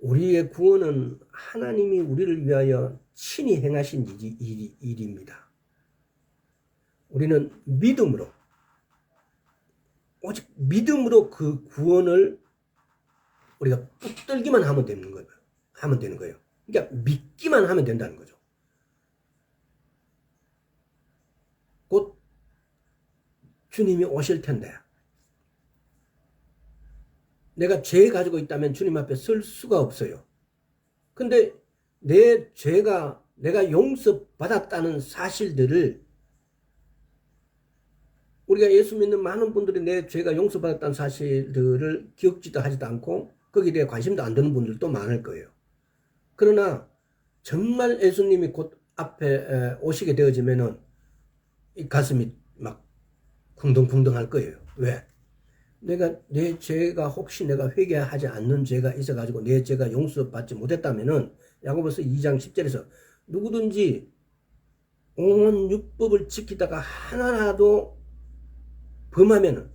우리의 구원은 하나님이 우리를 위하여 친히 행하신 일입니다. 우리는 믿음으로, 오직 믿음으로 그 구원을 우리가 붙들기만 하면 되는 거예요. 그러니까 믿기만 하면 된다는 거죠. 곧 주님이 오실 텐데, 내가 죄 가지고 있다면 주님 앞에 설 수가 없어요. 근데 내 죄가, 내가 용서받았다는 사실들을, 우리가 예수 믿는 많은 분들이 내 죄가 용서받았다는 사실들을 기억지도 하지도 않고 거기에 대해 관심도 안 드는 분들도 많을 거예요. 그러나 정말 예수님이 곧 앞에 오시게 되어지면은 이 가슴이 막 쿵덩쿵덩 할 거예요. 왜? 내 죄가, 혹시 내가 회개하지 않는 죄가 있어가지고 내 죄가 용서받지 못했다면은 야고보서 2장 10절에서 누구든지 온 율법을 지키다가 하나라도 범하면은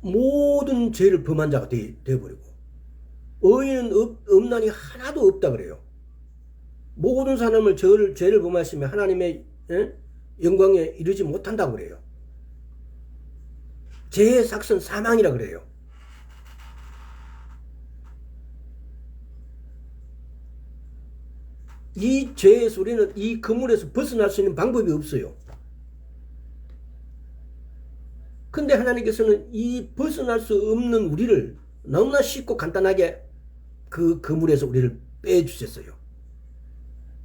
모든 죄를 범한 자가 되어버리고, 의인은 없나니 하나도 없다 그래요. 모든 사람을 죄를 범하시면 하나님의 영광에 이르지 못한다고 그래요. 죄의 삭은 사망이라 그래요. 이 죄에서 우리는 이 그물에서 벗어날 수 있는 방법이 없어요. 근데 하나님께서는 이 벗어날 수 없는 우리를 너무나 쉽고 간단하게 그 그물에서 우리를 빼주셨어요.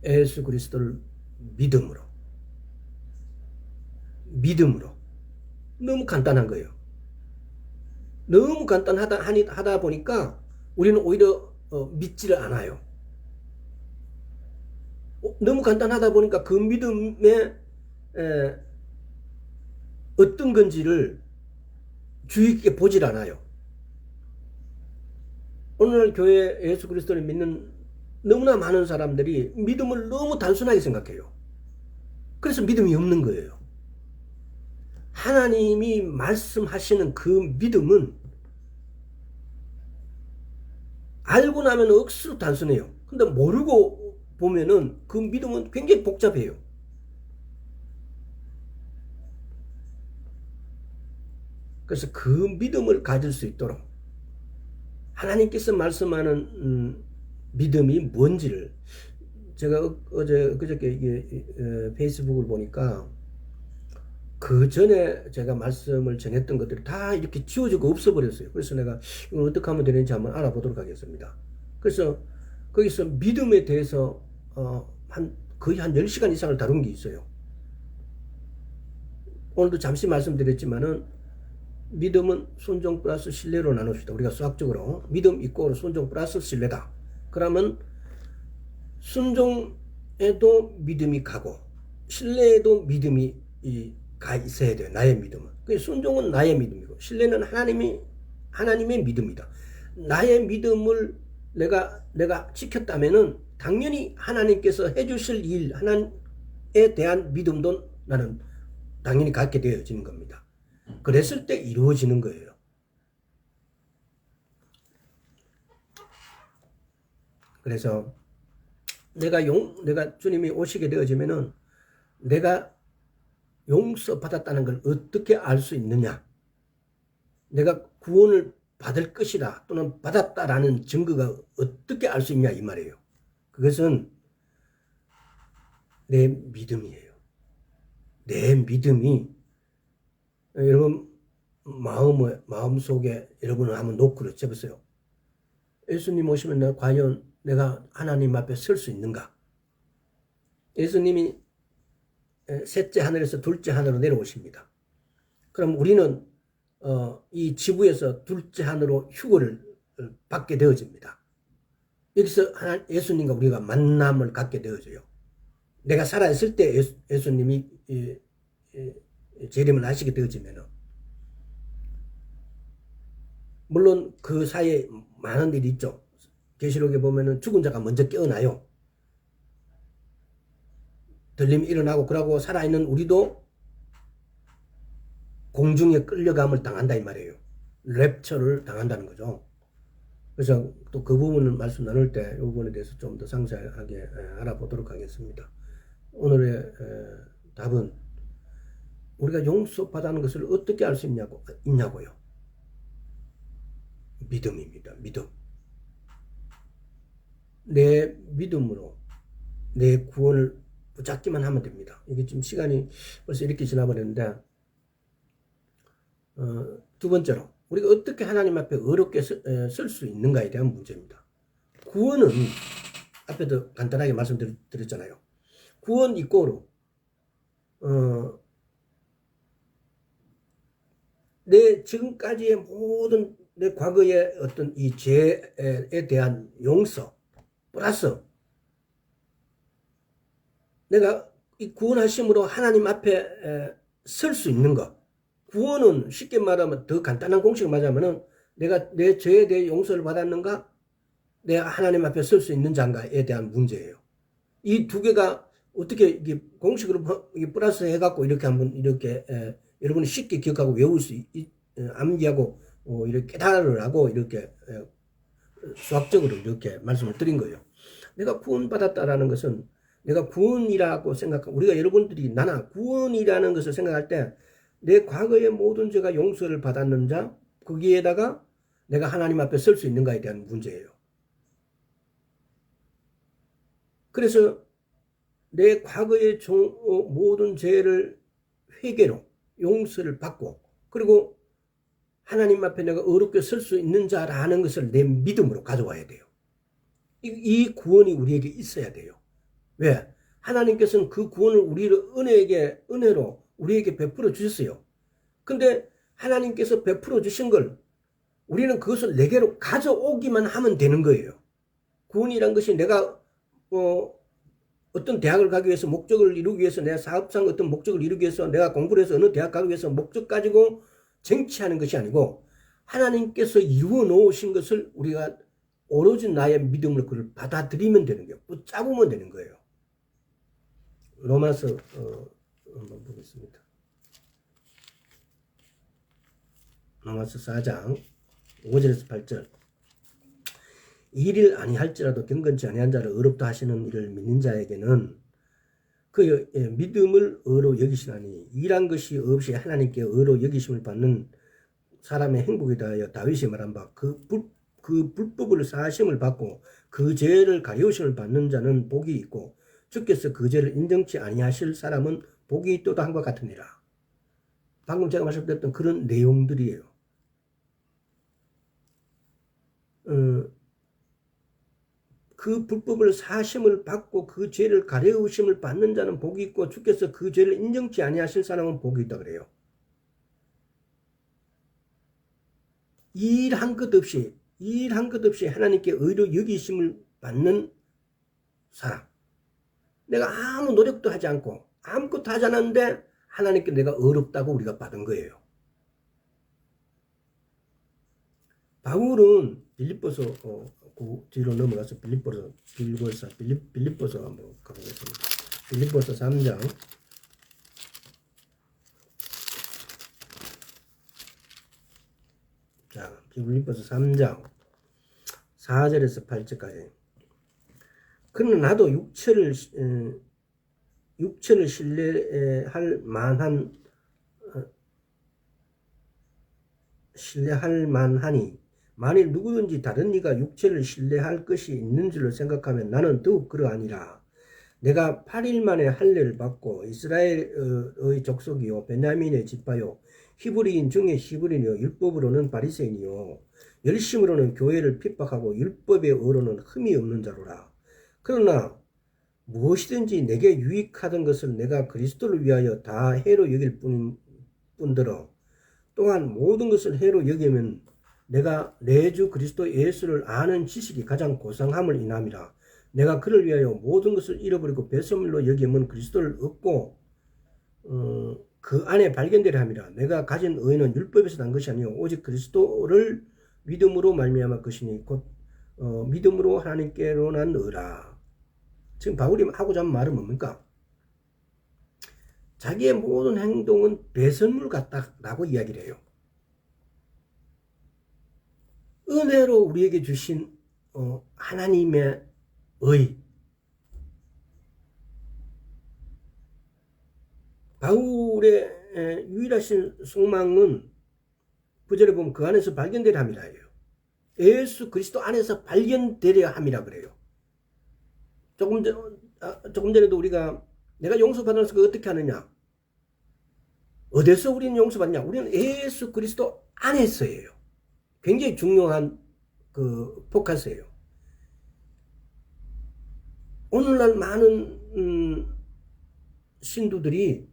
예수 그리스도를 믿음으로. 믿음으로. 너무 간단한 거예요. 너무 간단하다 보니까 우리는 오히려 믿지를 않아요. 너무 간단하다 보니까 그 믿음에 어떤 건지를 주의 깊게 보질 않아요. 오늘날 교회 예수 그리스도를 믿는 너무나 많은 사람들이 믿음을 너무 단순하게 생각해요. 그래서 믿음이 없는 거예요. 하나님이 말씀하시는 그 믿음은 알고 나면 억수로 단순해요. 근데 모르고 보면은 그 믿음은 굉장히 복잡해요. 그래서 그 믿음을 가질 수 있도록 하나님께서 말씀하는 믿음이 뭔지를 제가 그저께 이게 페이스북을 보니까 그 전에 제가 말씀을 전했던 것들이 다 이렇게 지워지고 없어버렸어요. 그래서 내가 이걸 어떻게 하면 되는지 한번 알아보도록 하겠습니다. 그래서 거기서 믿음에 대해서 거의 한 10시간 이상을 다룬 게 있어요. 오늘도 잠시 말씀드렸지만은 믿음은 순종 플러스 신뢰로 나눕시다. 우리가 수학적으로 믿음 이꼬르 순종 플러스 신뢰다. 그러면 순종에도 믿음이 가고 신뢰에도 믿음이 가 있어야 돼요. 나의 믿음은. 순종은 나의 믿음이고 신뢰는 하나님의 믿음이다. 나의 믿음을 내가 지켰다면은 당연히 하나님께서 해주실 일 하나님에 대한 믿음도 나는 당연히 갖게 되어지는 겁니다. 그랬을 때 이루어지는 거예요. 그래서 내가 주님이 오시게 되어지면은 내가 용서받았다는 걸 어떻게 알 수 있느냐? 내가 구원을 받을 것이다 또는 받았다라는 증거가 어떻게 알 수 있냐 이 말이에요. 그것은 내 믿음이에요. 내 믿음이 여러분 마음속에 여러분은 한번 노크를 쳐보세요. 예수님 오시면 과연 내가 하나님 앞에 설 수 있는가? 예수님이 셋째 하늘에서 둘째 하늘로 내려오십니다. 그럼 우리는 이 지구에서 둘째 하늘로 휴거를 받게 되어집니다. 여기서 예수님과 우리가 만남을 갖게 되어져요. 내가 살아있을 때 예수님이 재림을 하시게 되어지면 물론 그 사이에 많은 일이 있죠. 계시록에 보면은 죽은 자가 먼저 깨어나요. 들림이 일어나고 그러고 살아있는 우리도 공중에 끌려감을 당한다 이 말이에요. 랩처를 당한다는 거죠. 그래서 또 그 부분을 말씀 나눌 때 이 부분에 대해서 좀 더 상세하게 알아보도록 하겠습니다. 오늘의 답은 우리가 용서받는 것을 어떻게 알 수 있냐고요. 믿음입니다. 믿음. 내 믿음으로 내 구원을 붙잡기만 하면 됩니다. 이게 지금 시간이 벌써 이렇게 지나버렸는데 두 번째로 우리가 어떻게 하나님 앞에 어렵게 설 수 있는가에 대한 문제입니다. 구원은 앞에도 간단하게 말씀드렸잖아요. 구원 이꼬르 내 지금까지의 모든 내 과거의 어떤 이 죄에 대한 용서 플러스 내가 이 구원하심으로 하나님 앞에 설 수 있는 것. 구원은 쉽게 말하면 더 간단한 공식을 말하면은 내가 내 죄에 대해 용서를 받았는가? 내가 하나님 앞에 설 수 있는 자인가에 대한 문제예요. 이 두 개가 어떻게 이게 공식으로 플러스 해갖고 이렇게 한번 이렇게 여러분이 쉽게 기억하고 외울 수 암기하고 이렇게 깨달을 하고 이렇게 수학적으로 이렇게 말씀을 드린 거예요. 내가 구원받았다라는 것은 내가 구원이라고 생각하고 우리가 여러분들이 나나 구원이라는 것을 생각할 때 내 과거의 모든 죄가 용서를 받았는 자 거기에다가 내가 하나님 앞에 설 수 있는가에 대한 문제예요. 그래서 내 과거의 모든 죄를 회개로 용서를 받고 그리고 하나님 앞에 내가 의롭게 설 수 있는 자라는 것을 내 믿음으로 가져와야 돼요. 이 구원이 우리에게 있어야 돼요. 왜? 하나님께서는 그 구원을 은혜로 우리에게 베풀어 주셨어요. 근데 하나님께서 베풀어 주신 걸 우리는 그것을 내게로 가져오기만 하면 되는 거예요. 구원이란 것이 내가 어떤 대학을 가기 위해서 목적을 이루기 위해서 내가 사업상 어떤 목적을 이루기 위해서 내가 공부를 해서 어느 대학 가기 위해서 목적 가지고 쟁취하는 것이 아니고 하나님께서 이루어 놓으신 것을 우리가 오로지 나의 믿음으로 그걸 받아들이면 되는 거예요. 붙잡으면 되는 거예요. 로마서 한번 보겠습니다. 로마서 4장 5절에서 8절. 일을 아니할지라도 경건치 아니한 자를 의롭다 하시는 이를 믿는 자에게는 그 믿음을 의로 여기시나니 일한 것이 없이 하나님께 의로 여기심을 받는 사람의 행복에 대하여 다윗이 말한 바 그 불법을 사하심을 받고 그 죄를 가려우심을 받는 자는 복이 있고 주께서 그 죄를 인정치 아니하실 사람은 복이 있도다 한것 같으니라. 방금 제가 말씀드렸던 그런 내용들이에요. 그 불법을 사심을 받고 그 죄를 가려우심을 받는 자는 복이 있고 주께서 그 죄를 인정치 아니하실 사람은 복이 있다 그래요. 일한 것 없이 하나님께 의로 여기심을 받는 사람. 내가 아무 노력도 하지 않고 아무것도 하지 않았는데 하나님께 내가 의롭다고 우리가 받은 거예요. 바울은 빌립보서 뒤로 넘어가서 빌립보서 한번 가보겠습니다. 빌립보서 3장 자, 빌립보서 3장 4절에서 8절까지. 그러나 나도 육체를 신뢰할 만하니 만일 누구든지 다른 이가 육체를 신뢰할 것이 있는 줄로 생각하면 나는 더욱 그러하니라. 내가 8일 만에 할례를 받고 이스라엘의 족속이요 베냐민의 지파요 히브리인 중에 히브리인이요 율법으로는 바리새인이요 열심으로는 교회를 핍박하고 율법의 의로는 흠이 없는 자로라. 그러나 무엇이든지 내게 유익하던 것을 내가 그리스도를 위하여 다 해로 여길 뿐더러 또한 모든 것을 해로 여기면 내가 내 주 그리스도 예수를 아는 지식이 가장 고상함을 인함이라. 내가 그를 위하여 모든 것을 잃어버리고 배설물로 여기면 그리스도를 얻고 그 안에 발견되려 함이라. 내가 가진 의는 율법에서 난 것이 아니요 오직 그리스도를 믿음으로 말미암아 것이니 곧 믿음으로 하나님께로 난 의라. 지금 바울이 하고자 하는 말은 뭡니까? 자기의 모든 행동은 배설물 같다라고 이야기를 해요. 은혜로 우리에게 주신 하나님의 의. 바울의 유일하신 소망은 9절에 보면 그 안에서 발견되려 함이라예요. 예수 그리스도 안에서 발견되려 함이라 그래요. 조금 전에도 우리가 내가 용서받아서 어떻게 하느냐? 어디서 우리는 용서받냐? 우리는 예수 그리스도 안에서예요. 굉장히 중요한 그 포커스예요. 오늘날 많은 신도들이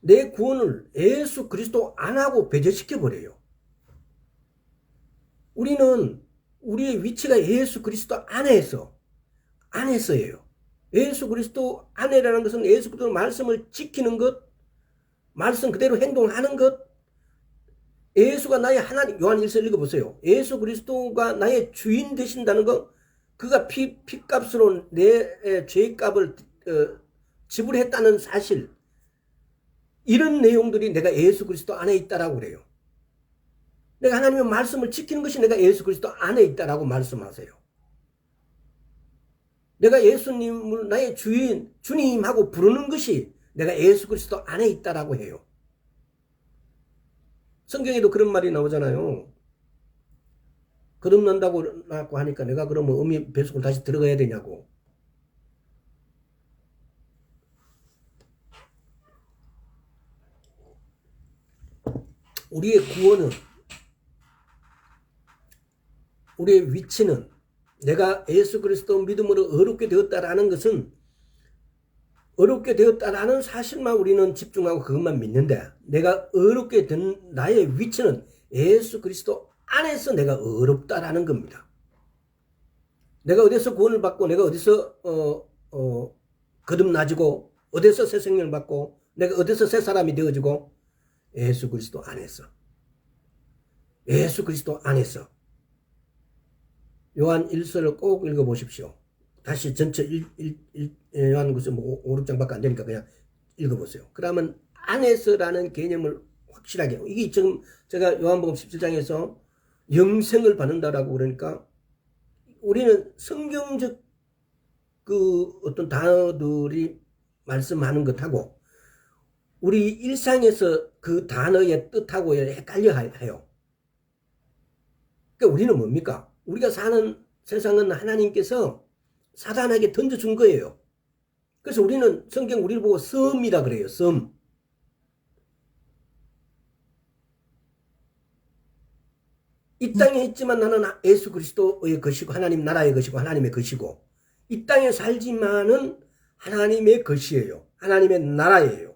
내 구원을 예수 그리스도 안 하고 배제시켜 버려요. 우리는 우리의 위치가 예수 그리스도 안에서예요. 예수 그리스도 안에라는 것은 예수 그리스도 말씀을 지키는 것, 말씀 그대로 행동하는 것, 예수가 나의 하나님, 요한 1서 읽어보세요. 예수 그리스도가 나의 주인 되신다는 것, 그가 피값으로 내 죄값을 지불했다는 사실, 이런 내용들이 내가 예수 그리스도 안에 있다라고 그래요. 내가 하나님의 말씀을 지키는 것이 내가 예수 그리스도 안에 있다라고 말씀하세요. 내가 예수님을 나의 주님하고 부르는 것이 내가 예수 그리스도 안에 있다라고 해요. 성경에도 그런 말이 나오잖아요. 거듭난다고 하니까 내가 그러면 의미 배속을 다시 들어가야 되냐고. 우리의 구원은, 우리의 위치는, 내가 예수 그리스도 믿음으로 의롭게 되었다라는 것은, 의롭게 되었다라는 사실만 우리는 집중하고 그것만 믿는데, 내가 의롭게 된 나의 위치는 예수 그리스도 안에서 내가 의롭다라는 겁니다. 내가 어디서 구원을 받고, 내가 어디서 거듭나지고, 어디서 새 생명을 받고, 내가 어디서 새 사람이 되어지고, 예수 그리스도 안에서. 예수 그리스도 안에서. 요한 1서를 꼭 읽어보십시오. 다시 전체 요한 글쎄 5, 6장밖에 안 되니까 그냥 읽어보세요. 그러면 안에서라는 개념을 확실하게, 이게 지금 제가 요한복음 17장에서 영생을 받는다라고 그러니까, 우리는 성경적 그 어떤 단어들이 말씀하는 것하고 우리 일상에서 그 단어의 뜻하고 헷갈려 해요. 그러니까 우리는 뭡니까? 우리가 사는 세상은 하나님께서 사단에게 던져준 거예요. 그래서 우리는 성경 우리를 보고 섬이라 그래요. 섬. 이 땅에 있지만 나는 예수 그리스도의 것이고 하나님 나라의 것이고 하나님의 것이고, 이 땅에 살지만은 하나님의 것이에요. 하나님의 나라예요.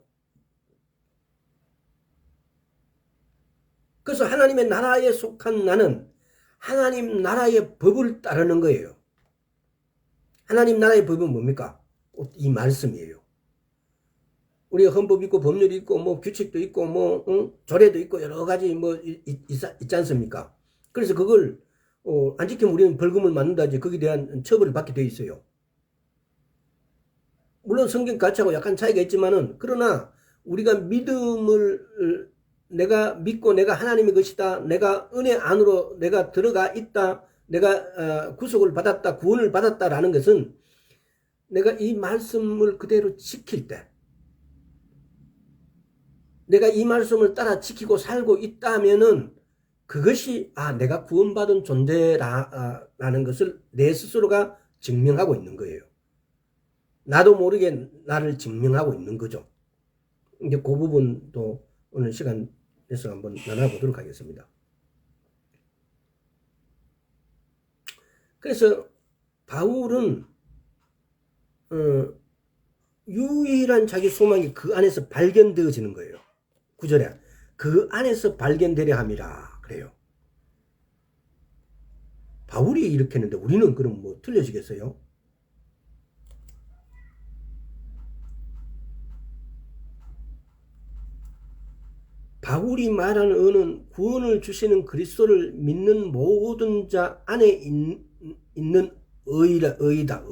그래서 하나님의 나라에 속한 나는 하나님 나라의 법을 따르는 거예요. 하나님 나라의 법은 뭡니까? 이 말씀이에요. 우리가 헌법이 있고 법률이 있고 뭐 규칙도 있고 뭐 조례도 있고 여러 가지 뭐 있지 않습니까? 그래서 그걸 안 지키면 우리는 벌금을 맞는다지 거기에 대한 처벌을 받게 돼 있어요. 물론 성경 가치하고 약간 차이가 있지만은, 그러나 우리가 믿음을, 내가 믿고 내가 하나님의 것이다, 내가 은혜 안으로 내가 들어가 있다, 내가 구속을 받았다, 구원을 받았다라는 것은 내가 이 말씀을 그대로 지킬 때, 내가 이 말씀을 따라 지키고 살고 있다면은 그것이 내가 구원받은 존재라는 것을 내 스스로가 증명하고 있는 거예요. 나도 모르게 나를 증명하고 있는 거죠. 이제 그 부분도 오늘 시간 내서 한번 나눠보도록 하겠습니다. 그래서 바울은 유일한 자기 소망이 그 안에서 발견되어지는 거예요. 9절에 그 안에서 발견되려 함이라 그래요. 바울이 이렇게 했는데 우리는 그럼 뭐 틀려지겠어요? 바울이 말하는 의는 구원을 주시는 그리스도를 믿는 모든 자 안에 있는 의다.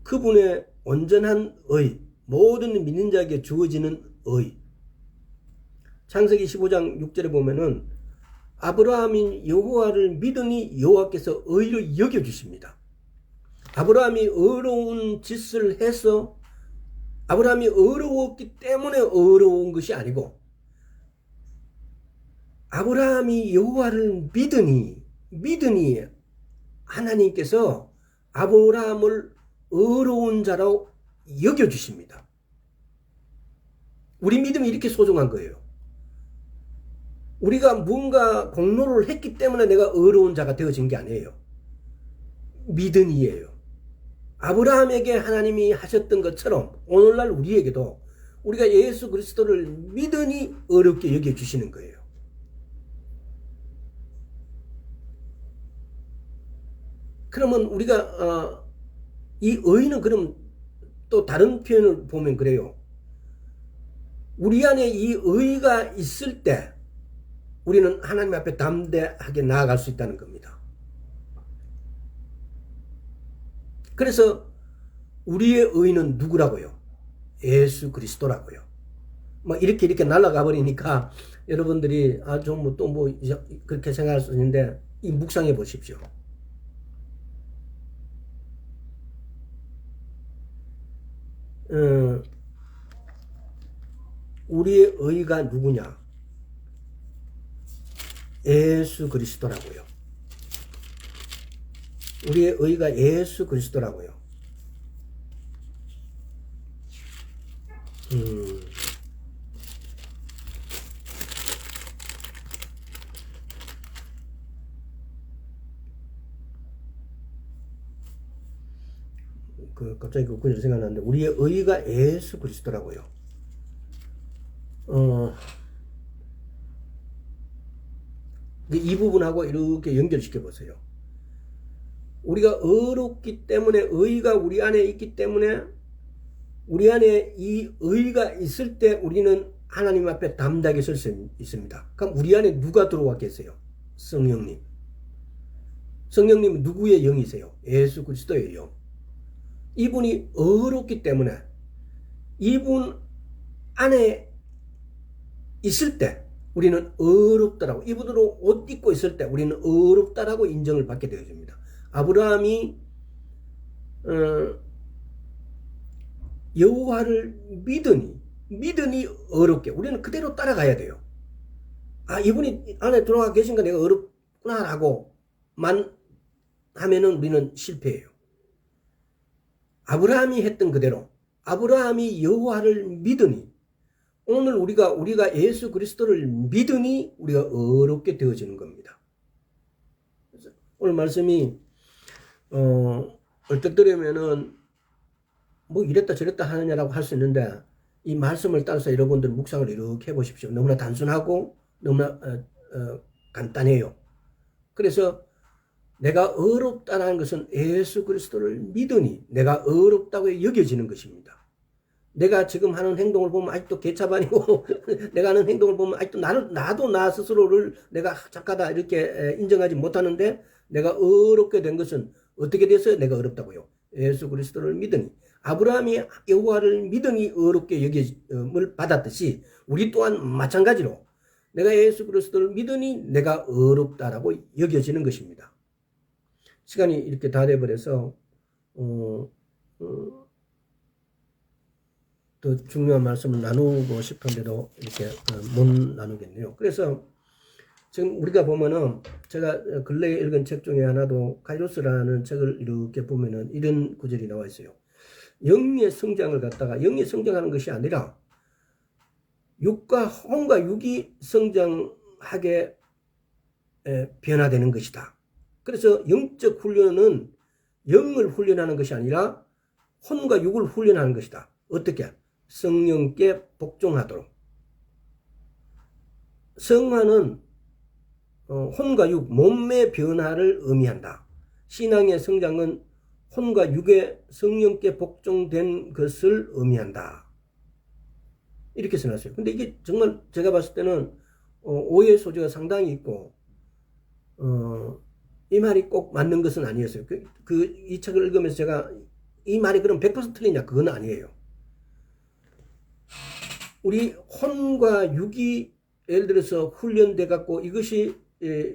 그분의 온전한 의, 모든 믿는 자에게 주어지는 의. 창세기 15장 6절에 보면은 아브라함이 여호와를 믿으니 여호와께서 의로 여겨주십니다. 아브라함이 의로운 짓을 해서, 아브라함이 의로웠기 때문에 의로운 것이 아니고, 아브라함이 여호와를 믿으니 하나님께서 아브라함을 의로운 자로 여겨주십니다. 우리 믿음이 이렇게 소중한 거예요. 우리가 뭔가 공로를 했기 때문에 내가 의로운 자가 되어진 게 아니에요. 믿으니예요. 아브라함에게 하나님이 하셨던 것처럼 오늘날 우리에게도 우리가 예수 그리스도를 믿으니 어렵게 여겨주시는 거예요. 그러면 우리가 이 의는 그럼 또 다른 표현을 보면 그래요. 우리 안에 이 의가 있을 때 우리는 하나님 앞에 담대하게 나아갈 수 있다는 겁니다. 그래서 우리의 의는 누구라고요? 예수 그리스도라고요. 뭐 이렇게 날아가 버리니까 여러분들이 좀 또 뭐 그렇게 생각할 수 있는데, 이 묵상해 보십시오. 우리의 의가 누구냐? 예수 그리스도라고요. 우리의 의가 예수 그리스도라고요. 갑자기 그 구절 생각나는데, 우리의 의가 예수 그리스도라고요. 이 부분하고 이렇게 연결시켜 보세요. 우리가 의롭기 때문에, 의가 우리 안에 있기 때문에, 우리 안에 이 의가 있을 때 우리는 하나님 앞에 담대하게 설 수 있습니다. 그럼 우리 안에 누가 들어와 계세요? 성령님. 성령님은 누구의 영이세요? 예수 그리스도의 영. 이분이 의롭기 때문에 이분 안에 있을 때 우리는 의롭다라고, 이분으로 옷 입고 있을 때 우리는 의롭다라고 인정을 받게 되어집니다. 아브라함이 여호와를 믿으니 의롭게, 우리는 그대로 따라가야 돼요. 아, 이분이 안에 들어가 계신가 내가 어렵구나라고만 하면은 우리는 실패해요. 아브라함이 했던 그대로, 아브라함이 여호와를 믿으니, 오늘 우리가 예수 그리스도를 믿으니 우리가 의롭게 되어지는 겁니다. 오늘 말씀이 얼떨떨하면은 뭐 이랬다 저랬다 하느냐라고 할 수 있는데, 이 말씀을 따라서 여러분들 묵상을 이렇게 해보십시오. 너무나 단순하고 너무나 간단해요. 그래서 내가 의롭다는 것은 예수 그리스도를 믿으니 내가 의롭다고 여겨지는 것입니다. 내가 지금 하는 행동을 보면 아직도 개차반이고 내가 하는 행동을 보면 아직도 나도 나 스스로를 내가 착하다 이렇게 인정하지 못하는데, 내가 의롭게 된 것은 어떻게 돼서 내가 의롭다고요? 예수 그리스도를 믿으니. 아브라함이 여호와를 믿으니 의롭게 여김을 받았듯이 우리 또한 마찬가지로 내가 예수 그리스도를 믿으니 내가 의롭다라고 여겨지는 것입니다. 시간이 이렇게 다 돼버려서 더 중요한 말씀을 나누고 싶은데도 이렇게 못 나누겠네요. 그래서 지금 우리가 보면은, 제가 근래에 읽은 책 중에 하나도 카이로스라는 책을 이렇게 보면은 이런 구절이 나와 있어요. 영의 성장을 갖다가, 영의 성장하는 것이 아니라 혼과 육이 성장하게 변화되는 것이다. 그래서 영적 훈련은 영을 훈련하는 것이 아니라 혼과 육을 훈련하는 것이다. 어떻게? 성령께 복종하도록. 성화는 혼과 육, 몸의 변화를 의미한다. 신앙의 성장은 혼과 육의 성령께 복종된 것을 의미한다. 이렇게 써놨어요. 근데 이게 정말 제가 봤을 때는 오해의 소지가 상당히 있고, 이 말이 꼭 맞는 것은 아니었어요. 이 책을 읽으면서 제가 이 말이 그럼 100% 틀리냐? 그건 아니에요. 우리 혼과 육이 예를 들어서 훈련돼 갖고, 이것이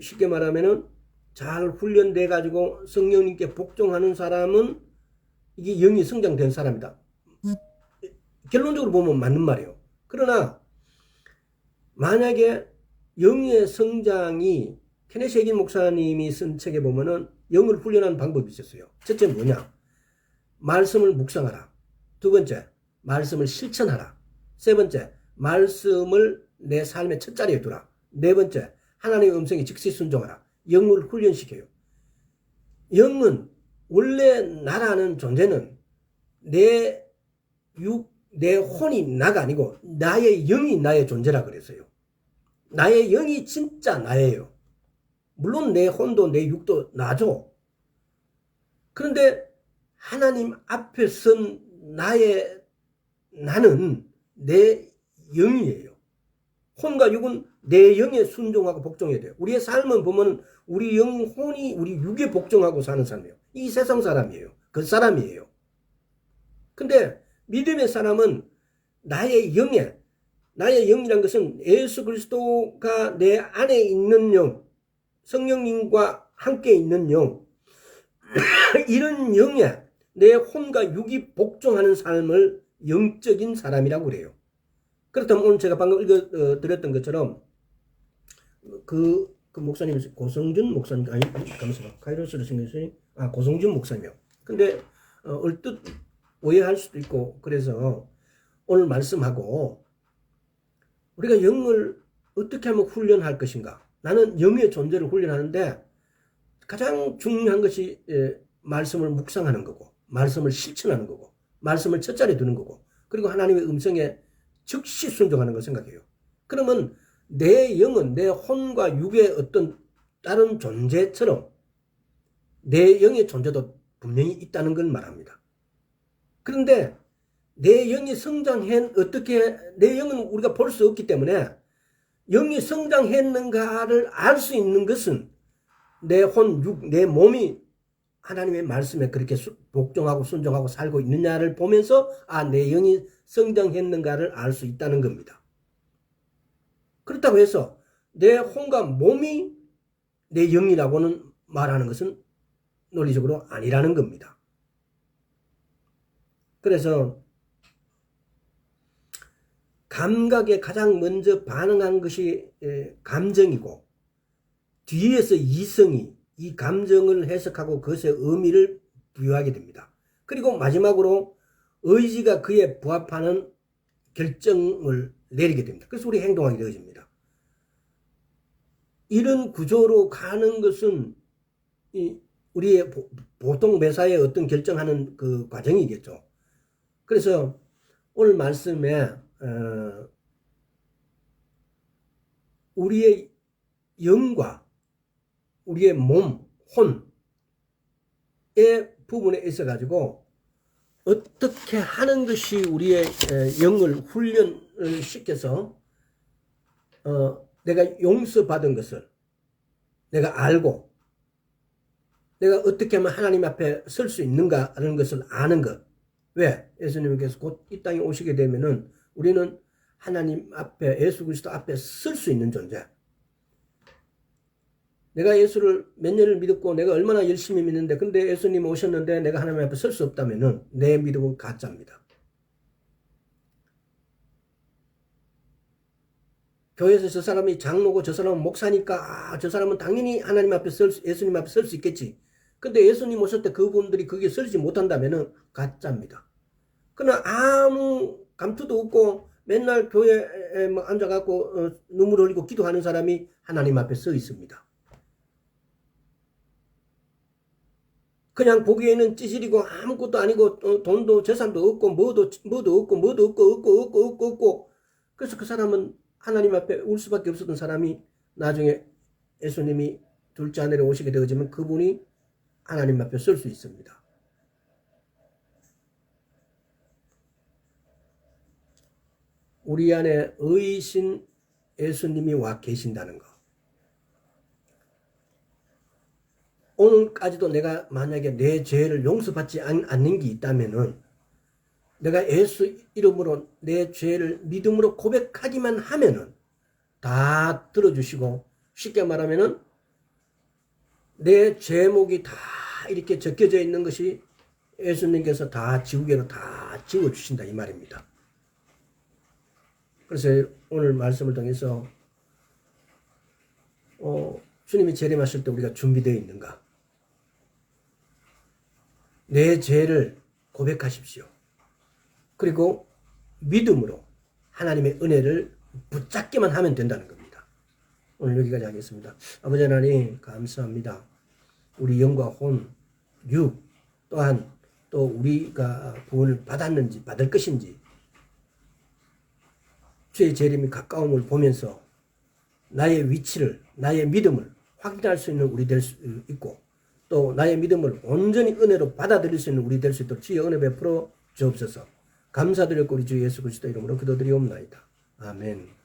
쉽게 말하면은 잘 훈련돼 가지고 성령님께 복종하는 사람은 이게 영이 성장된 사람이다. 결론적으로 보면 맞는 말이에요. 그러나 만약에 영의 성장이, 케네시 해긴 목사님이 쓴 책에 보면은 영을 훈련하는 방법이 있었어요. 첫째 뭐냐? 말씀을 묵상하라. 두 번째, 말씀을 실천하라. 세 번째, 말씀을 내 삶의 첫 자리에 두라. 네 번째, 하나님의 음성에 즉시 순종하라. 영을 훈련시켜요. 영은, 원래 나라는 존재는 내 혼이 나가 아니고 나의 영이 나의 존재라 그랬어요. 나의 영이 진짜 나예요. 물론 내 혼도 내 육도 나죠. 그런데 하나님 앞에 선 나는 내 영이에요. 혼과 육은 내 영에 순종하고 복종해야 돼요. 우리의 삶은 보면 우리 영혼이 우리 육에 복종하고 사는 삶이에요. 이 세상 사람이에요. 그 사람이에요. 근데 믿음의 사람은 나의 영이란 것은 예수 그리스도가 내 안에 있는 영, 성령님과 함께 있는 영, 이런 영에 내 혼과 육이 복종하는 삶을 영적인 사람이라고 그래요. 그렇다면 오늘 제가 방금 읽어드렸던 것처럼 그 목사님, 고성준 목사님, 잠시만, 카이로스를 생겼으니, 고성준 목사님이요. 근데 얼뜻 오해할 수도 있고, 그래서 오늘 말씀하고 우리가 영을 어떻게 하면 훈련할 것인가? 나는 영의 존재를 훈련하는데 가장 중요한 것이 말씀을 묵상하는 거고, 말씀을 실천하는 거고, 말씀을 첫자리에 두는 거고, 그리고 하나님의 음성에 즉시 순종하는 걸 생각해요. 그러면 내 영은 내 혼과 육의 어떤 다른 존재처럼 내 영의 존재도 분명히 있다는 걸 말합니다. 그런데 내 영이 어떻게, 내 영은 우리가 볼 수 없기 때문에 영이 성장했는가를 알 수 있는 것은 내 혼, 육, 내 몸이 하나님의 말씀에 그렇게 복종하고 순종하고 살고 있느냐를 보면서 내 영이 성장했는가를 알 수 있다는 겁니다. 그렇다고 해서 내 혼과 몸이 내 영이라고는 말하는 것은 논리적으로 아니라는 겁니다. 그래서 감각에 가장 먼저 반응한 것이 감정이고, 뒤에서 이성이 이 감정을 해석하고 그것의 의미를 부여하게 됩니다. 그리고 마지막으로 의지가 그에 부합하는 결정을 내리게 됩니다. 그래서 우리 행동하게 되어집니다. 이런 구조로 가는 것은 우리의 보통 매사에 어떤 결정하는 그 과정이겠죠. 그래서 오늘 말씀에 우리의 영과 우리의 몸, 혼의 부분에 있어 가지고 어떻게 하는 것이 우리의 영을 훈련을 시켜서 내가 용서받은 것을 내가 알고 내가 어떻게 하면 하나님 앞에 설 수 있는가라는 것을 아는 것. 왜? 예수님께서 곧 이 땅에 오시게 되면은 우리는 하나님 앞에, 예수 그리스도 앞에 설 수 있는 존재. 내가 예수를 몇 년을 믿었고 내가 얼마나 열심히 믿는데, 근데 예수님 오셨는데 내가 하나님 앞에 설 수 없다면은 내 믿음은 가짜입니다. 교회에서 저 사람이 장로고 저 사람은 목사니까 저 사람은 당연히 하나님 앞에 예수님 앞에 설 수 있겠지. 근데 예수님 오실 때 그분들이 거기에 설지 못한다면은 가짜입니다. 그러나 아무 감투도 없고 맨날 교회에 앉아갖고 눈물 흘리고 기도하는 사람이 하나님 앞에 서 있습니다. 그냥 보기에는 찌질이고 아무것도 아니고 돈도 재산도 없고 뭐도 없고 그래서 그 사람은 하나님 앞에 울 수밖에 없었던 사람이 나중에 예수님이 둘째 아내로 오시게 되어지면 그분이 하나님 앞에 설 수 있습니다. 우리 안에 의신 예수님이 와 계신다는 거. 오늘까지도 내가 만약에 내 죄를 용서받지 않는 게 있다면은 내가 예수 이름으로 내 죄를 믿음으로 고백하기만 하면은 다 들어주시고, 쉽게 말하면은 내 죄목이 다 이렇게 적혀져 있는 것이 예수님께서 다 지우개로 다 지워주신다 이 말입니다. 그래서 오늘 말씀을 통해서 주님이 재림하실 때 우리가 준비되어 있는가? 내 죄를 고백하십시오. 그리고 믿음으로 하나님의 은혜를 붙잡기만 하면 된다는 겁니다. 오늘 여기까지 하겠습니다. 아버지 하나님 감사합니다. 우리 영과 혼, 육, 또한 또 우리가 구원을 받았는지 받을 것인지 주의 재림이 가까움을 보면서 나의 위치를, 나의 믿음을 확인할 수 있는 우리 될 수 있고, 또 나의 믿음을 온전히 은혜로 받아들일 수 있는 우리 될 수 있도록 주의 은혜 베풀어 주옵소서. 감사드렸고 우리 주 예수 그리스도 이름으로 기도드리옵나이다. 아멘.